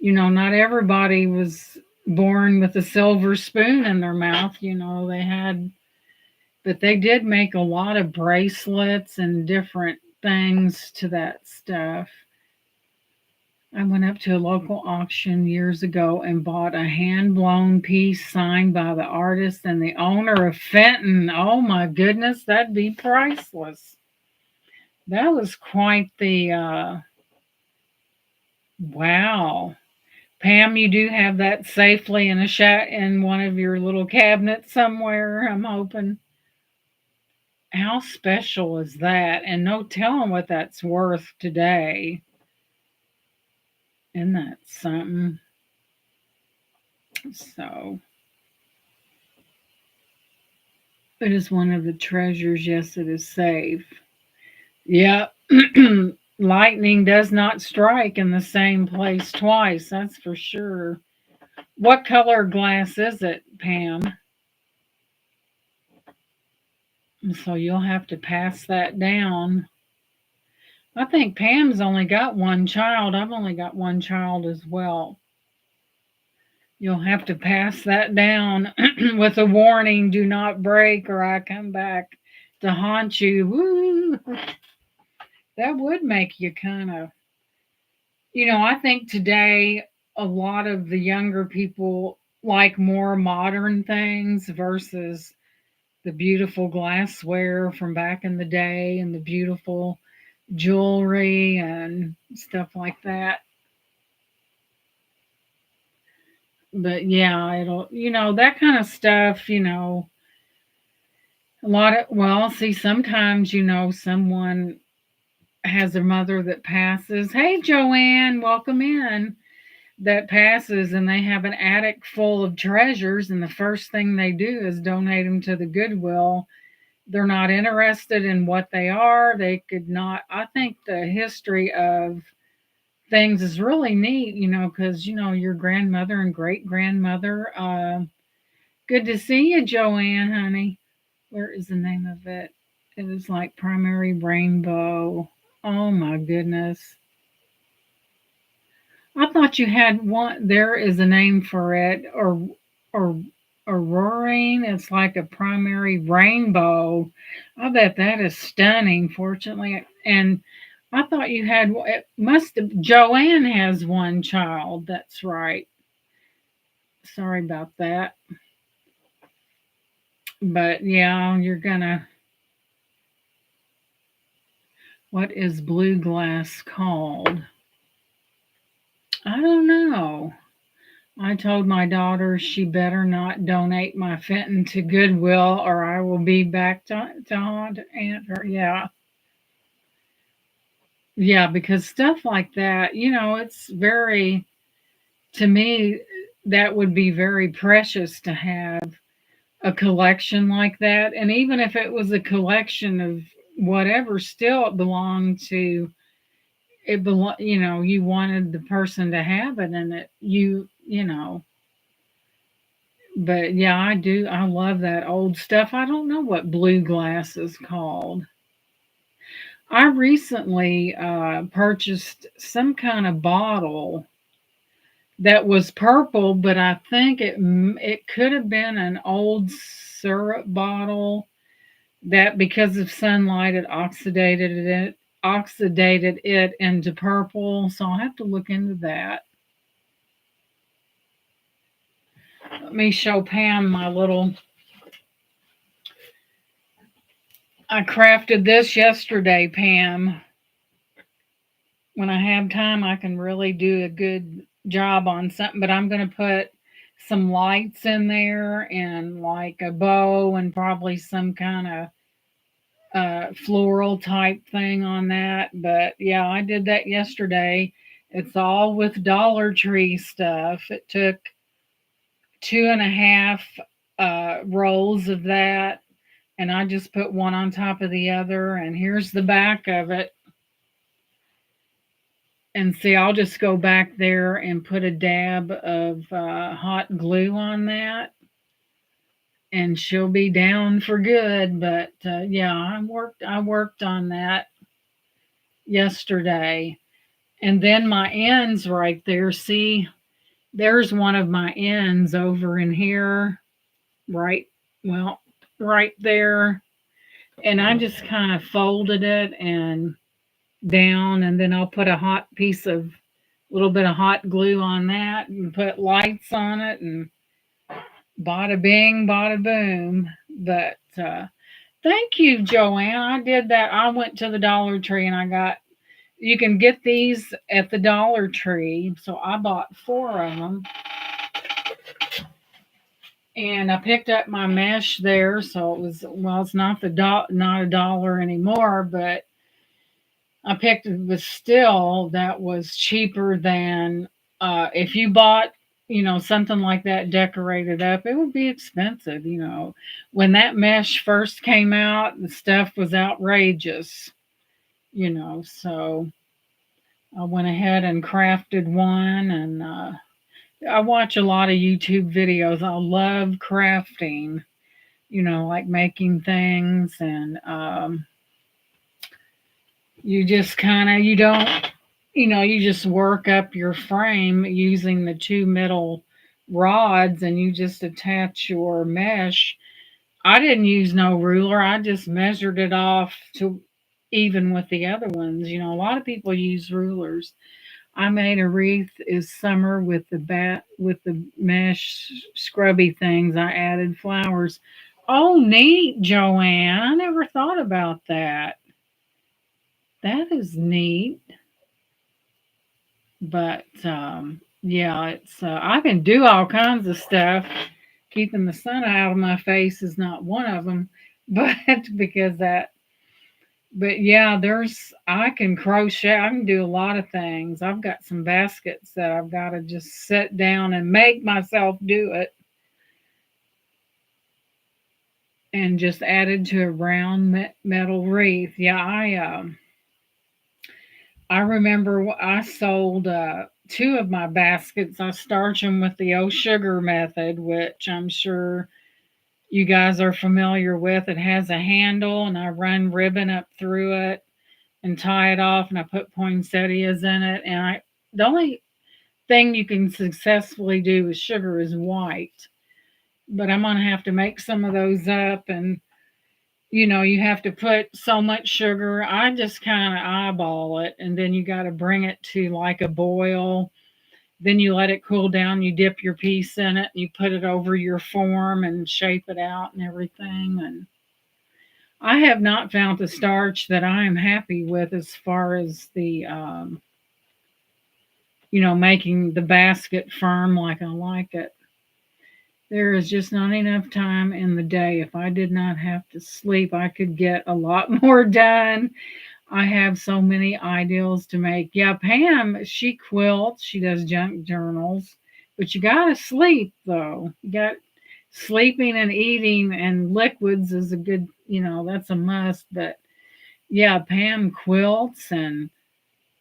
not everybody was born with a silver spoon in their mouth. They had, but they did make a lot of bracelets and different things to that stuff. I went up to a local auction years ago and bought a hand blown piece signed by the artist and the owner of Fenton. Oh my goodness, that'd be priceless. That was quite the wow. Pam, you do have that safely in a in one of your little cabinets somewhere, I'm hoping. How special is that? And no telling what that's worth today. Isn't that something? So it is one of the treasures. Yes, it is safe. Yeah. Lightning does not strike in the same place twice, that's for sure. What color glass is it, Pam? So you'll have to pass that down. I think Pam's only got one child. I've only got one child as well. You'll have to pass that down with a warning, do not break or I come back to haunt you. Woo! That would make you kind of, I think today a lot of the younger people like more modern things versus the beautiful glassware from back in the day and the beautiful jewelry and stuff like that. But yeah, it'll, that kind of stuff, a lot of, well, see, sometimes, someone has a mother that passes. Hey, Joanne, welcome in. That passes, and they have an attic full of treasures, and the first thing they do is donate them to the Goodwill. They're not interested in what they are. They could not, I think the history of things is really neat, because, your grandmother and great grandmother. Good to see you, Joanne, honey. Where is the name of it? It is like Primary Rainbow. Oh my goodness. I thought you had one. There is a name for it, or auroring. It's like a primary rainbow. I bet that is stunning. Fortunately, and I thought you had. It must have. Joanne has one child. That's right. Sorry about that. But yeah, you're gonna. What is blue glass called? I don't know. I told my daughter she better not donate my Fenton to Goodwill or I will be back to haunt Aunt her. Yeah. Yeah, because stuff like that, it's very, to me, that would be very precious to have a collection like that. And even if it was a collection of whatever, still it belonged to, you wanted the person to have it and but yeah, I do. I love that old stuff. I don't know what blue glass is called. I recently purchased some kind of bottle that was purple, but I think it could have been an old syrup bottle that, because of sunlight, it oxidated it into purple. So I'll have to look into that. Let me show Pam my little. I crafted this yesterday, Pam. When I have time, I can really do a good job on something, but I'm going to put some lights in there and like a bow and probably some kind of floral type thing on that. But yeah, I did that yesterday. It's all with Dollar Tree stuff. It took two and a half rolls of that, and I just put one on top of the other. And here's the back of it. And see, I'll just go back there and put a dab of hot glue on that, and she'll be down for good. But yeah, I worked on that yesterday. And then my ends right there. See, there's one of my ends over in here, right? Well, right there. And I just kind of folded it and down, and then I'll put a hot piece of little bit of hot glue on that and put lights on it, and bada bing, bada boom. But thank you, Joanne. I did that. I went to the Dollar Tree and I got, you can get these at the Dollar Tree. So I bought four of them, and I picked up my mesh there. So it was, well, it's not not a dollar anymore, but I picked it, but still that was cheaper than if you bought, something like that decorated up. It would be expensive. When that mesh first came out, the stuff was outrageous. So I went ahead and crafted one, and I watch a lot of YouTube videos. I love crafting, like making things, and you just kind of, you don't, you just work up your frame using the two middle rods, and you just attach your mesh. I didn't use no ruler. I just measured it off to even with the other ones. A lot of people use rulers. I made a wreath is summer with the mesh scrubby things. I added flowers. Oh, neat, Joanne. I never thought about that. That is neat. But yeah, it's I can do all kinds of stuff. Keeping the sun out of my face is not one of them, but because that. But yeah, there's I can crochet. I can do a lot of things. I've got some baskets that I've got to just sit down and make myself do it, and just added to a round metal wreath. Yeah, I remember I sold two of my baskets. I starch them with the old sugar method, which I'm sure you guys are familiar with. It has a handle, and I run ribbon up through it and tie it off, and I put poinsettias in it. And the only thing you can successfully do with sugar is white, but I'm gonna have to make some of those up, and you have to put so much sugar. I just kind of eyeball it, and then you got to bring it to like a boil. Then you let it cool down. You dip your piece in it. You put it over your form and shape it out and everything. And I have not found the starch that I am happy with as far as the, making the basket firm like I like it. There is just not enough time in the day. If I did not have to sleep, I could get a lot more done. I have so many ideals to make. Yeah, Pam, she quilts, she does junk journals, but you gotta sleep though. You got sleeping and eating and liquids is a good, that's a must. But yeah, Pam quilts, and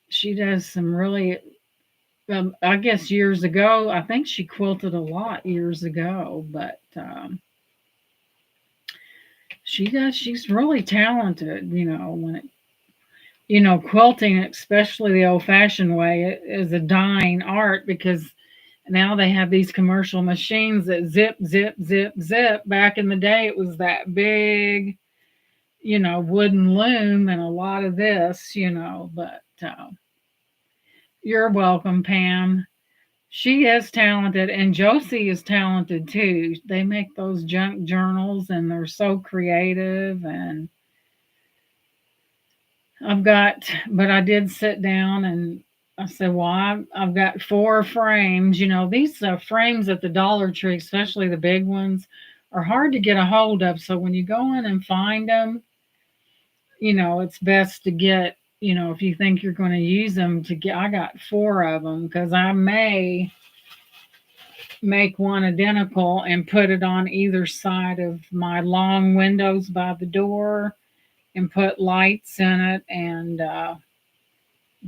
she does some really, I guess years ago, I think she quilted a lot years ago, but she's really talented, when it quilting, especially the old fashioned way, is a dying art because now they have these commercial machines that zip, zip, zip, zip. Back in the day, it was that big, wooden loom and a lot of this, but you're welcome, Pam. She is talented, and Josie is talented too. They make those junk journals, and they're so creative. And but I did sit down and I said, well, I've got four frames. These frames at the Dollar Tree, especially the big ones, are hard to get a hold of. So when you go in and find them, it's best to get, if you think you're going to use them, I got four of them because I may make one identical and put it on either side of my long windows by the door and put lights in it and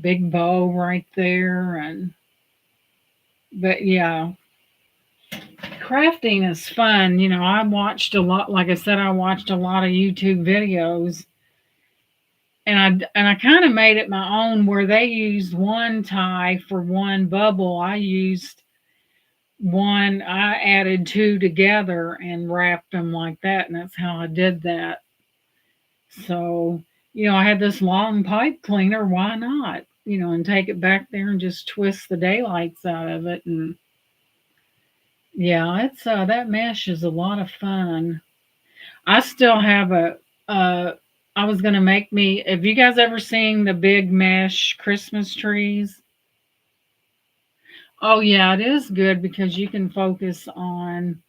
big bow right there. But yeah, crafting is fun. I watched a lot, like I said, I watched a lot of YouTube videos, and I kind of made it my own where they used one tie for one bubble. I added two together and wrapped them like that, and that's how I did that. So, I had this long pipe cleaner, why not? And take it back there and just twist the daylights out of it. And yeah, it's that mesh is a lot of fun. I still have uh I was gonna make me, have you guys ever seen the big mesh Christmas trees? Oh yeah, it is good because you can focus on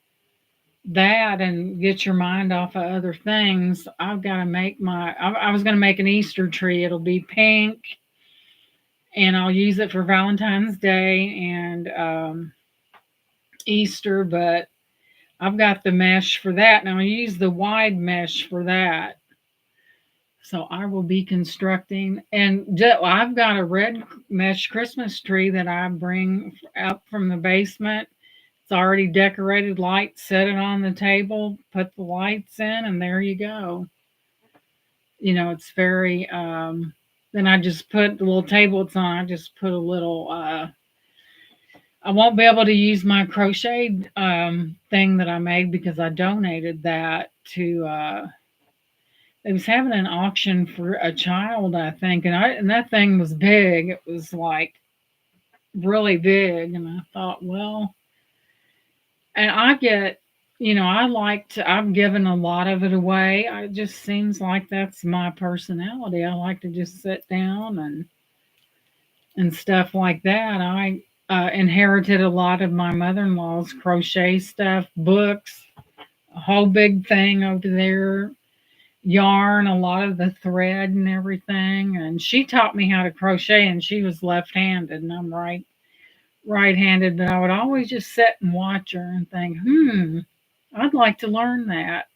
that and get your mind off of other things. I've got to make I was going to make an Easter tree. It'll be pink and I'll use it for Valentine's Day and Easter, but I've got the mesh for that. And I'll use the wide mesh for that. So I will be constructing, and I've got a red mesh Christmas tree that I bring up from the basement. It's already decorated, lights, set it on the table, put the lights in, and there you go. It's very, then I just put the little table it's on, I just put a little, I won't be able to use my crocheted thing that I made because I donated that to, they was having an auction for a child, I think, and that thing was big. It was like really big, and I thought, well, and I get, I've given a lot of it away. It just seems like that's my personality. I like to just sit down and stuff like that. I inherited a lot of my mother-in-law's crochet stuff, books, a whole big thing over there, yarn, a lot of the thread and everything. And she taught me how to crochet, and she was left-handed, and I'm right-handed. But I would always just sit and watch her and think, I'd like to learn that.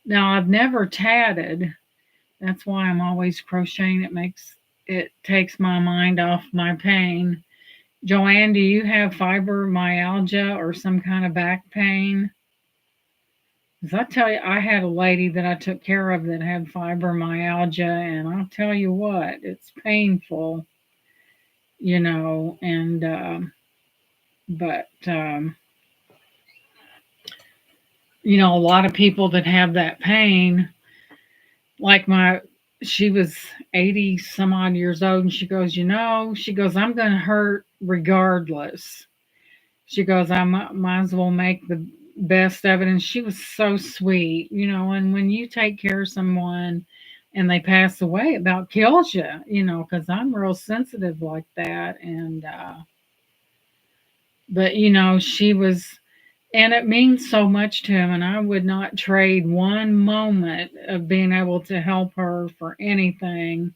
Now I've never tatted. That's why I'm always crocheting. It takes my mind off my pain. Joanne, do you have fibromyalgia or some kind of back pain? Because I tell you, I had a lady that I took care of that had fibromyalgia, and I'll tell you what, it's painful, and but a lot of people that have that pain, like she was 80 some odd years old, and she goes, I'm going to hurt regardless. She goes, I might as well make the best of it. And she was so sweet, and when you take care of someone and they pass away, it about kills you, because I'm real sensitive like that. And, but, she was, and it means so much to him. And I would not trade one moment of being able to help her for anything.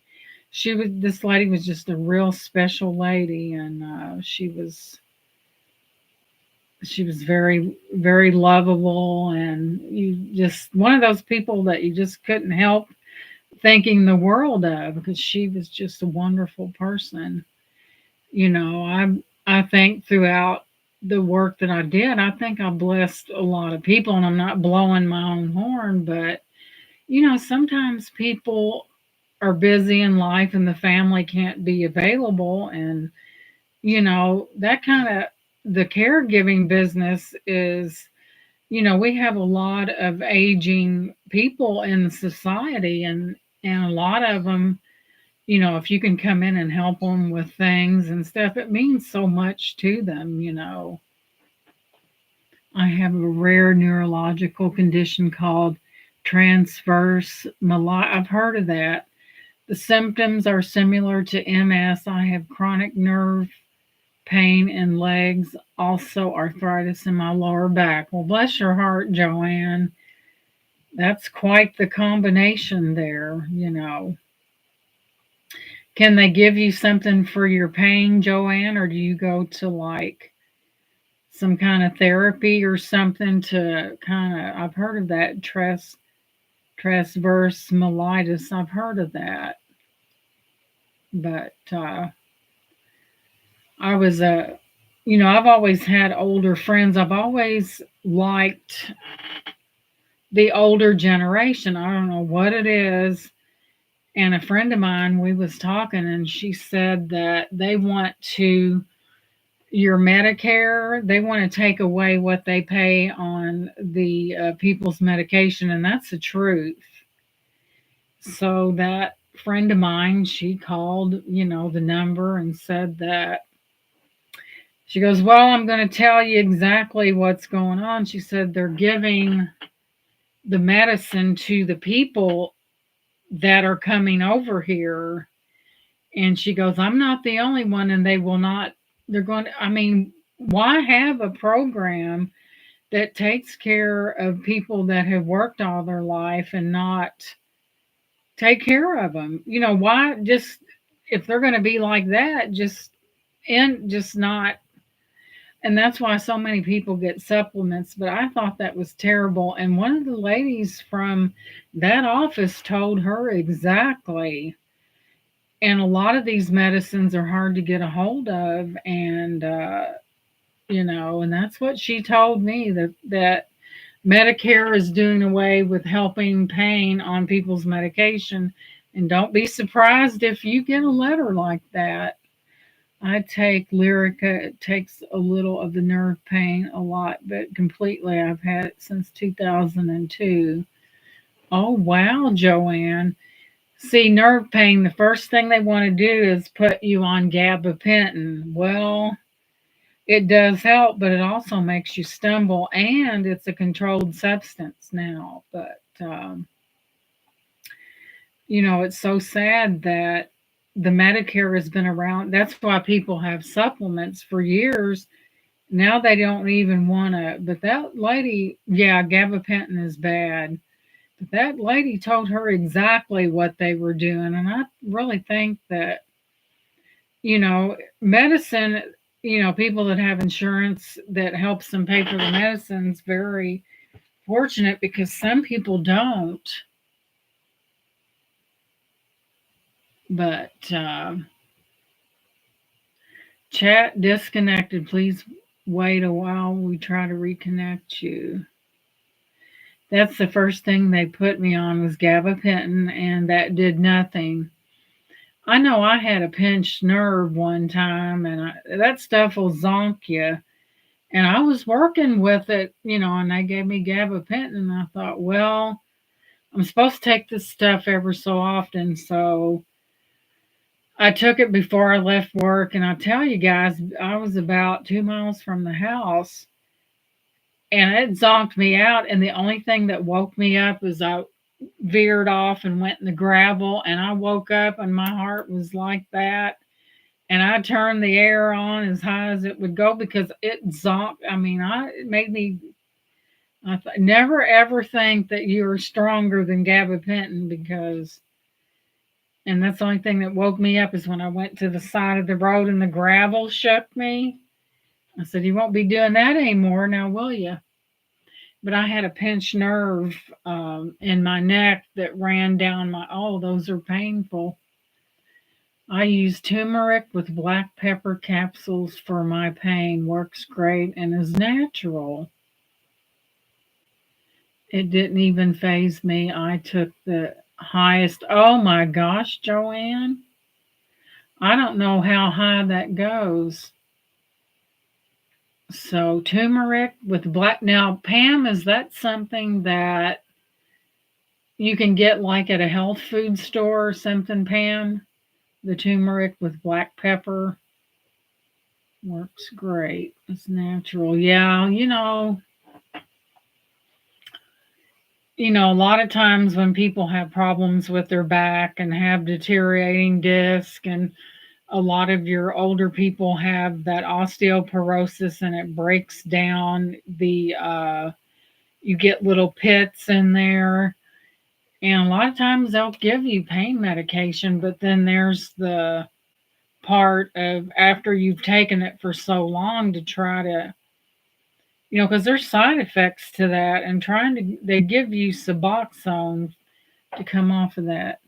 This lady was just a real special lady. And she was very, very lovable, and you just one of those people that you just couldn't help thinking the world of because she was just a wonderful person. I think throughout the work that I did, I think I blessed a lot of people, and I'm not blowing my own horn, but sometimes people are busy in life and the family can't be available, and that kind of the caregiving business is, we have a lot of aging people in society, and a lot of them, if you can come in and help them with things and stuff, it means so much to them. I have a rare neurological condition called transverse myelitis. I've heard of that. The symptoms are similar to MS. I have chronic nerve pain in legs, also arthritis in my lower back. Well, bless your heart, Joanne. That's quite the combination there. Can they give you something for your pain, Joanne, or do you go to like some kind of therapy or something to I've heard of that transverse myelitis. I've heard of that. But I was I've always had older friends. I've always liked the older generation. I don't know what it is. And a friend of mine, we was talking, and she said that they want to your Medicare, they want to take away what they pay on the people's medication, and that's the truth. So that friend of mine, she called, the number and said that she goes, well, I'm going to tell you exactly what's going on. She said they're giving the medicine to the people that are coming over here. And she goes, I'm not the only one, and they will not, they're going to, why have a program that takes care of people that have worked all their life and not take care of them? Why just, if they're going to be like that, just not. And that's why so many people get supplements. But I thought that was terrible. And one of the ladies from that office told her exactly. And a lot of these medicines are hard to get a hold of. And that's what she told me, that Medicare is doing away with helping pain on people's medication. And don't be surprised if you get a letter like that. I take Lyrica. It takes a little of the nerve pain, a lot, but completely. I've had it since 2002. Oh, wow, Joanne. See, nerve pain, the first thing they want to do is put you on gabapentin. Well, it does help, but it also makes you stumble, and it's a controlled substance now. But it's so sad that the Medicare has been around. That's why people have supplements for years. Now they don't even want to. But that lady, yeah, gabapentin is bad. But that lady told her exactly what they were doing. And I really think that, medicine, people that have insurance that helps them pay for the medicines, very fortunate, because some people don't. But chat disconnected. Please wait a while. We try to reconnect you. That's the first thing they put me on was gabapentin, and that did nothing. I know I had a pinched nerve one time, and that stuff will zonk you. And I was working with it, and they gave me gabapentin, and I thought, well, I'm supposed to take this stuff ever so often, so I took it before I left work. And I tell you guys, I was about 2 miles from the house, and it zonked me out. And the only thing that woke me up was I veered off and went in the gravel, and I woke up and my heart was like that. And I turned the air on as high as it would go because it zonked. It made me. Never ever think that you're stronger than gabapentin, because, and that's the only thing that woke me up is when I went to the side of the road and the gravel shook me. I said, you won't be doing that anymore now, will you? But I had a pinched nerve in my neck that ran down my, oh, those are painful. I use turmeric with black pepper capsules for my pain. Works great and is natural. It didn't even phase me. I took the highest. Oh my gosh, Joanne. I don't know how high that goes. So turmeric with black. Now, Pam, is that something that you can get like at a health food store or something, Pam? The turmeric with black pepper works great. It's natural. Yeah, a lot of times when people have problems with their back and have deteriorating disc, and a lot of your older people have that osteoporosis, and it breaks down you get little pits in there. And a lot of times they'll give you pain medication, but then there's the part of after you've taken it for so long to try to, because there's side effects to that, and they give you Suboxone to come off of that.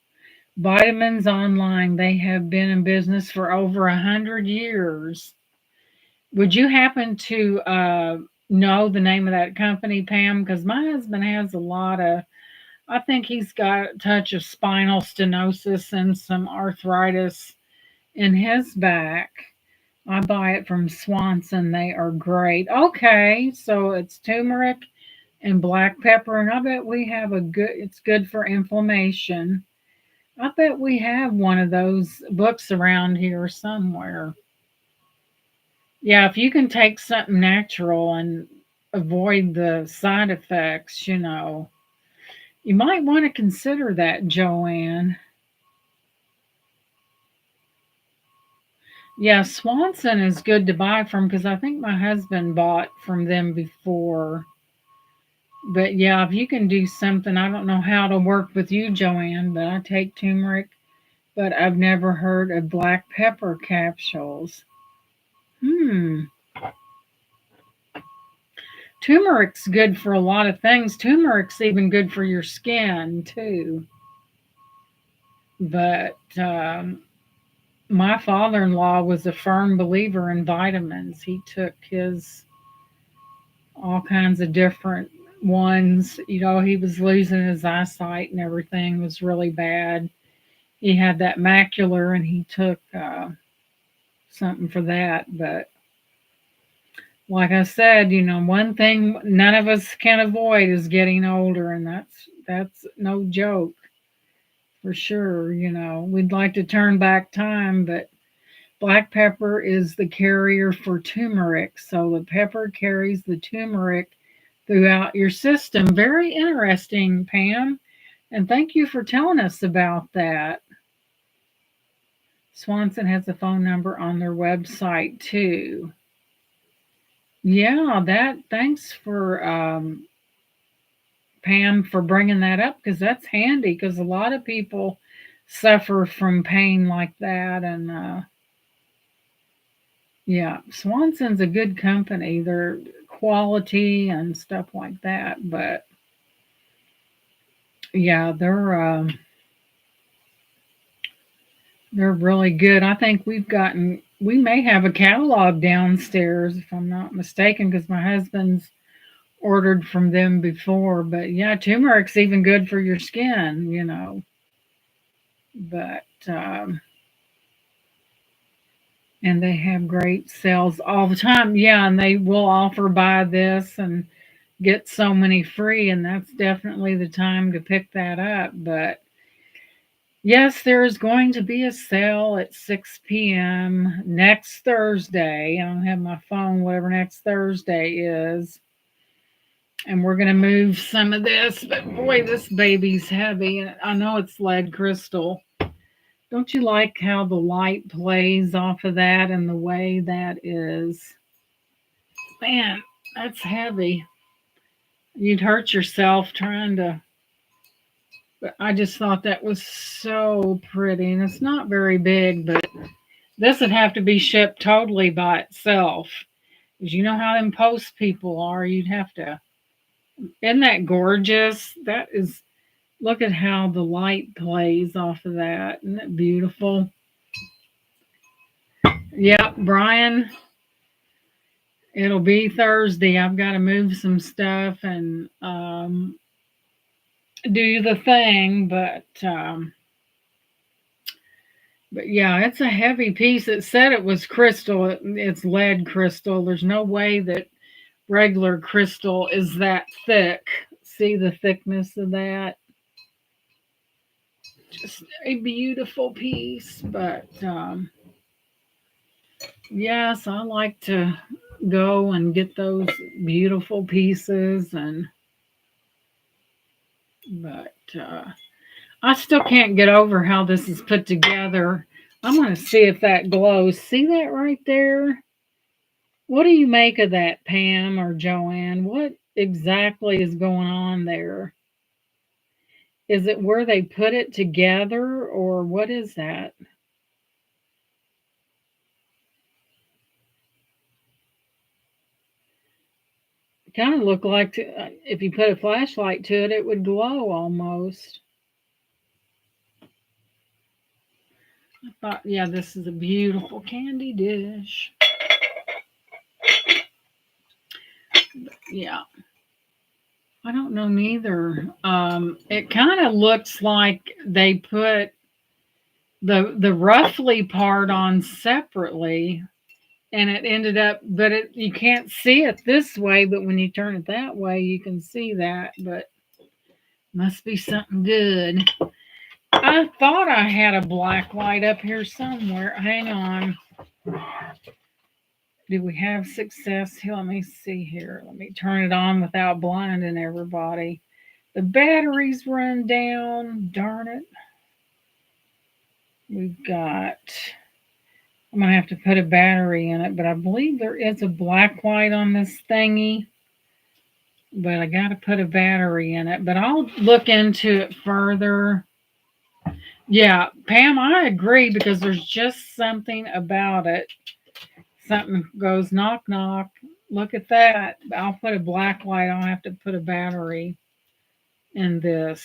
Vitamins Online, they have been in business for over 100 years. Would you happen to know the name of that company, Pam? Because my husband has a lot of, I think he's got a touch of spinal stenosis and some arthritis in his back. I buy it from Swanson. They are great. Okay, so it's turmeric and black pepper, and I bet we have it's good for inflammation. I bet we have one of those books around here somewhere. Yeah, if you can take something natural and avoid the side effects, you might want to consider that, Joanne. Yeah, Swanson is good to buy from because I think my husband bought from them before. But yeah, if you can do something, I don't know how to work with you, Joanne, but I take turmeric, but I've never heard of black pepper capsules. Hmm. Turmeric's good for a lot of things. Turmeric's even good for your skin, too. But my father in law was a firm believer in vitamins. He took his all kinds of different ones. He was losing his eyesight and everything was really bad. He had that macular and he took something for that. But like I said, one thing none of us can avoid is getting older, and that's no joke for sure. We'd like to turn back time, but black pepper is the carrier for turmeric, so the pepper carries the turmeric throughout your system. Very interesting, Pam, and thank you for telling us about that. Swanson has a phone number on their website too. Yeah, thanks for Pam for bringing that up because that's handy because a lot of people suffer from pain like that. And yeah, Swanson's a good company. They're quality and stuff like that. But yeah, they're really good. I think we may have a catalog downstairs if I'm not mistaken because my husband's ordered from them before. But yeah, turmeric's even good for your skin. But and they have great sales all the time. Yeah, and they will offer buy this and get so many free, and that's definitely the time to pick that up. But yes, there is going to be a sale at 6 p.m. next Thursday. I don't have my phone, whatever next Thursday is. And we're going to move some of this, but boy, this baby's heavy. And I know it's lead crystal. Don't you like how the light plays off of that and the way that is? Man, that's heavy. You'd hurt yourself trying to. But I just thought that was so pretty. And it's not very big, but this would have to be shipped totally by itself. Because you know how them post people are. You'd have to. Isn't that gorgeous? That is. Look at how the light plays off of that. Isn't that beautiful? Yep, Brian, it'll be Thursday. I've got to move some stuff and do the thing, but yeah, it's a heavy piece. It said it was crystal. It's lead crystal. There's no way that regular crystal is that thick. See the thickness of that? Just a beautiful piece. But yes, I like to go and get those beautiful pieces, and but I still can't get over how this is put together. I'm going to see if that glows. See that right there? What do you make of that, Pam or Joanne? What exactly is going on there? Is it where they put it together, or what is that? It kind of looked like if you put a flashlight to it, it would glow almost. I thought, yeah, this is a beautiful candy dish. Yeah, I don't know neither. It kind of looks like they put the roughly part on separately, and it ended up, but you can't see it this way, but when you turn it that way, you can see that. But must be something good. I thought I had a black light up here somewhere. Hang on. Do we have success? Here, let me see here. Let me turn it on without blinding everybody. The batteries run down. Darn it. We've got, I'm going to have to put a battery in it, but I believe there is a black light on this thingy. But I got to put a battery in it. But I'll look into it further. Yeah, Pam, I agree because there's just something about it. Something goes knock, knock. Look at that. I'll put a black light. I'll have to put a battery in this.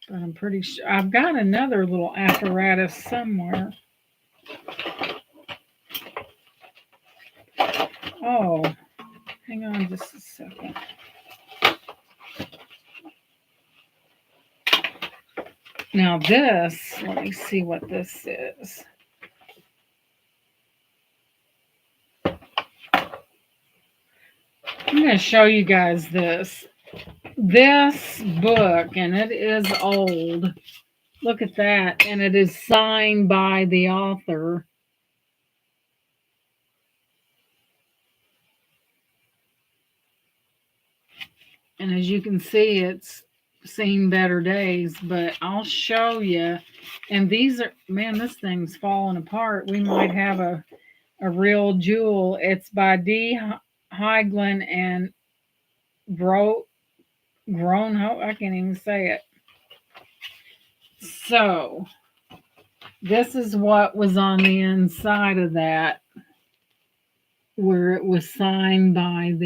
But I'm pretty sure I've got another little apparatus somewhere. Oh, hang on just a second. Now this, let me see what this is. I'm going to show you guys this book, and it is old. Look at that, and it is signed by the author. And as you can see, it's seen better days, but I'll show you. And these are, man, this thing's falling apart. We might have a real jewel. It's by D. Heiglin and Grown. I can't even say it. So this is what was on the inside of that, where it was signed by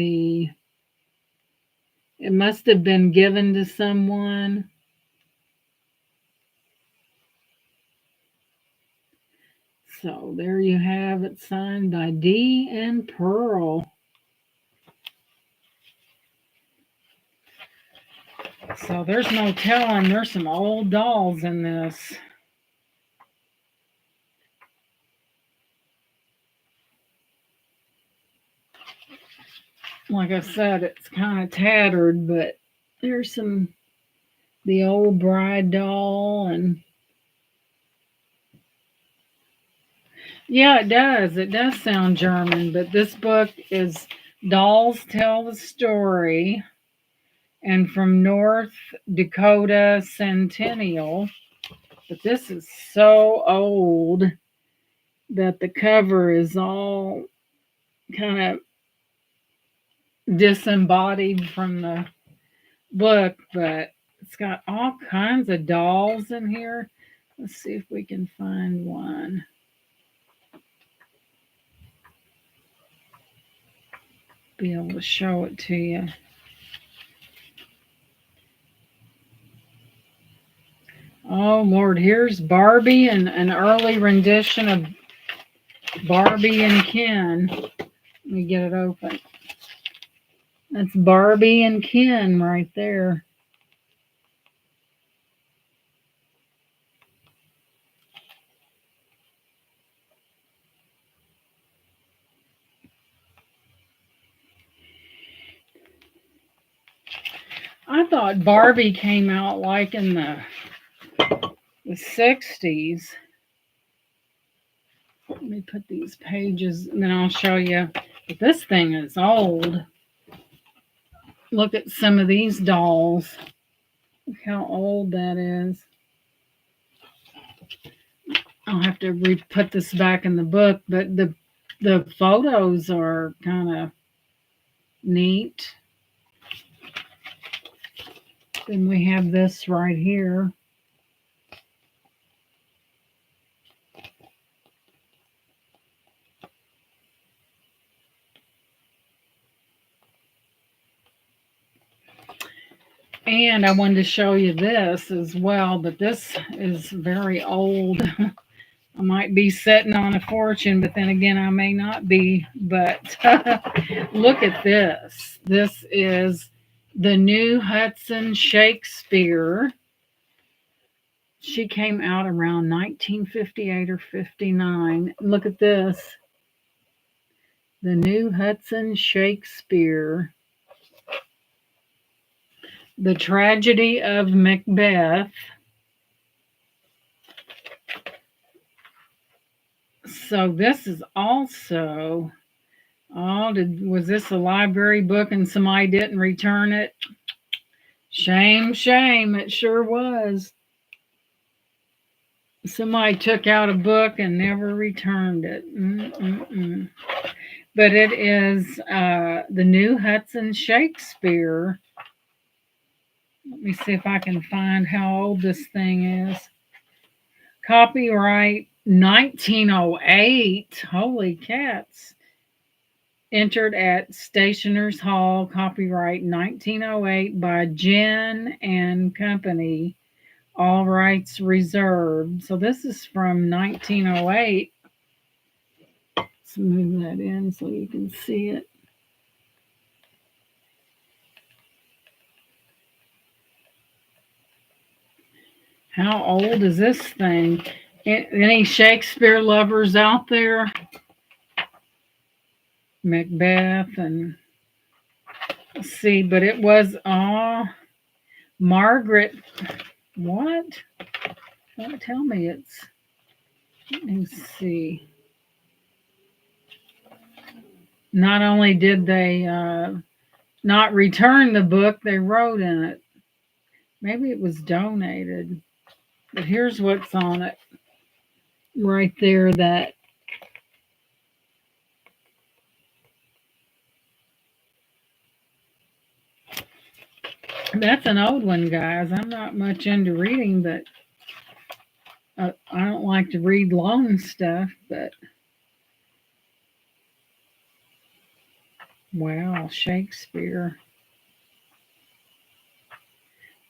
it must have been given to someone. So there you have it, signed by D and Pearl. So there's no telling. There's some old dolls in this. Like I said, it's kind of tattered, but there's the old bride doll, and yeah, it does. It does sound German, but this book is Dolls Tell the Story, and from North Dakota Centennial. But this is so old that the cover is all kind of disembodied from the book, but it's got all kinds of dolls in here. Let's see if we can find one. Be able to show it to you. Oh Lord, here's Barbie and an early rendition of Barbie and Ken. Let me get it open. That's Barbie and Ken right there. I thought Barbie came out like in the the 60s. Let me put these pages and then I'll show you. But this thing is old. Look at some of these dolls. Look how old that is. I'll have to put this back in the book, but the photos are kind of neat. Then we have this right here. And I wanted to show you this as well, but this is very old. I might be sitting on a fortune, but then again, I may not be. But look at this. This is the new Hudson Shakespeare. She came out around 1958 or 59. Look at this. The new Hudson Shakespeare. The Tragedy of Macbeth. So this is also, was this a library book and somebody didn't return it? Shame, shame, it sure was. Somebody took out a book and never returned it. But it is the new Hudson Shakespeare. Let me see if I can find how old this thing is. Copyright 1908. Holy cats. Entered at Stationers Hall. Copyright 1908 by Jen and Company. All rights reserved. So this is from 1908. Let's move that in so you can see it. How old is this thing? Any Shakespeare lovers out there? Macbeth and let's see, but it was Margaret. What? Don't tell me it's. Let me see. Not only did they not return the book, they wrote in it. Maybe it was donated. But here's what's on it. Right there, that's an old one, guys. I'm not much into reading, but I don't like to read long stuff, but wow, Shakespeare.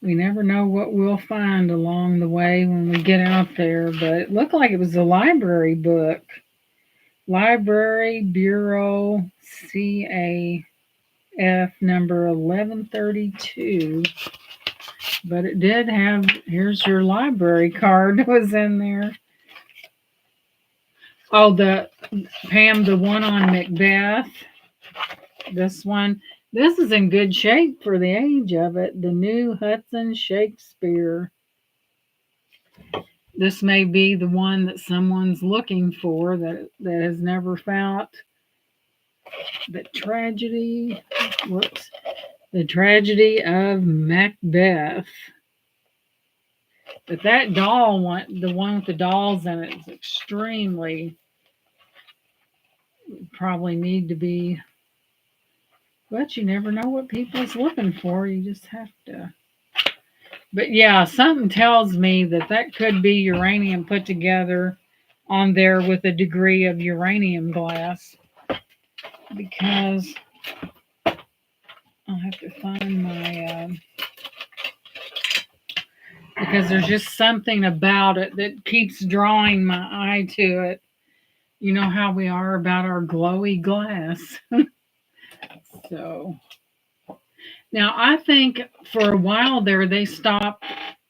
We never know what we'll find along the way when we get out there, but it looked like it was a library book. Library Bureau CAF number 1132. But it did have, here's your library card was in there. Oh, Pam, the one on Macbeth. This one. This is in good shape for the age of it. The new Hudson Shakespeare. This may be the one that someone's looking for that has never found. The Tragedy of Macbeth. But that doll one, the one with the dolls in it, is extremely, probably need to be. But you never know what people's looking for. You just have to. But yeah, something tells me that could be uranium put together on there with a degree of uranium glass. Because I'll have to find my... because there's just something about it that keeps drawing my eye to it. You know how we are about our glowy glass. So, now I think for a while there they stopped,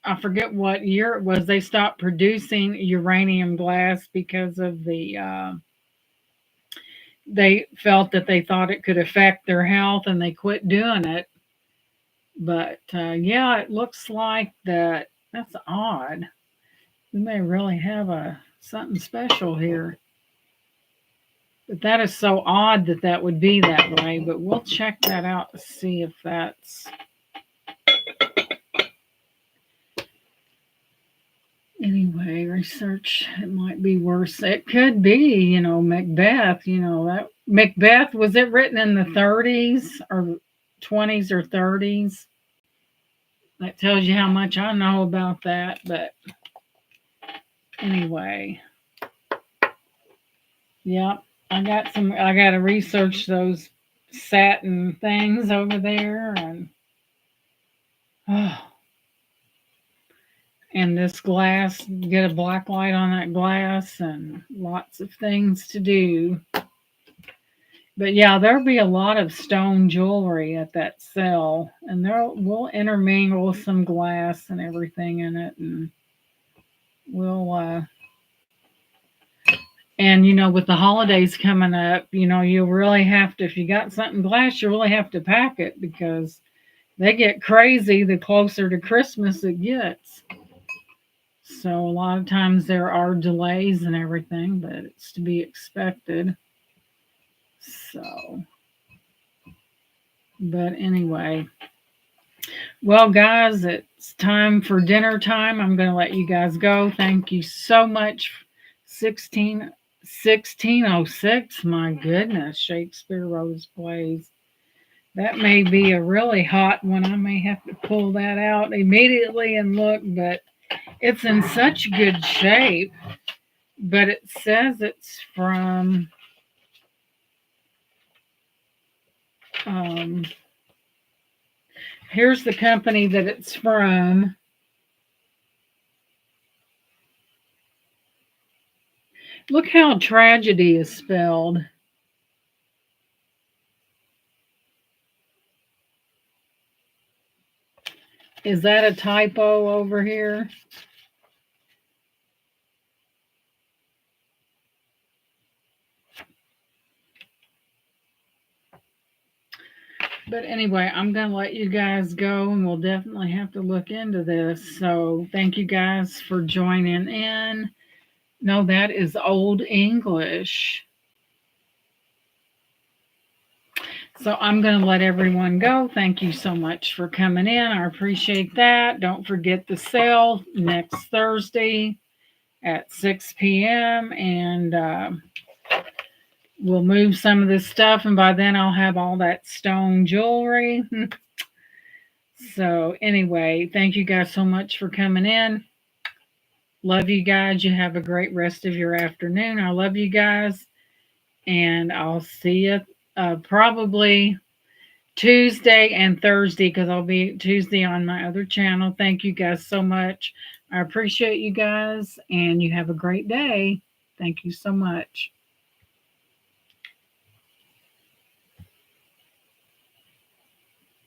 I forget what year it was, they stopped producing uranium glass because of the, they felt that they thought it could affect their health and they quit doing it. But yeah, it looks like that That's odd. We may really have something special here. But that is so odd that that would be that way. But we'll check that out to see if that's anyway. Research. It might be worse. It could be. Macbeth. That Macbeth, was it written in the 30s or 20s or 30s? That tells you how much I know about that. But anyway, yep. I got to research those satin things over there, and oh, and this glass, get a black light on that glass, and lots of things to do. But yeah, there'll be a lot of stone jewelry at that sale, and we'll intermingle some glass and everything in it, and we'll and with the holidays coming up, you'll really have to, if you got something glass, you really have to pack it because they get crazy the closer to Christmas it gets. So a lot of times there are delays and everything, but it's to be expected. So, but anyway, well, guys, it's time for dinner time. I'm going to let you guys go. Thank you so much. 1606. My goodness, Shakespeare Rose Plays. That may be a really hot one. I may have to pull that out immediately and look, but it's in such good shape. But it says it's from here's the company that it's from. Look how tragedy is spelled. Is that a typo over here? But anyway, I'm going to let you guys go, and we'll definitely have to look into this. So thank you guys for joining in. No, that is Old English. So I'm going to let everyone go. Thank you so much for coming in. I appreciate that. Don't forget the sale next Thursday at 6 p.m. And we'll move some of this stuff. And by then I'll have all that stone jewelry. So anyway, thank you guys so much for coming in. Love you guys. You have a great rest of your afternoon. I love you guys. And I'll see you probably Tuesday and Thursday because I'll be Tuesday on my other channel. Thank you guys so much. I appreciate you guys, and you have a great day. Thank you so much.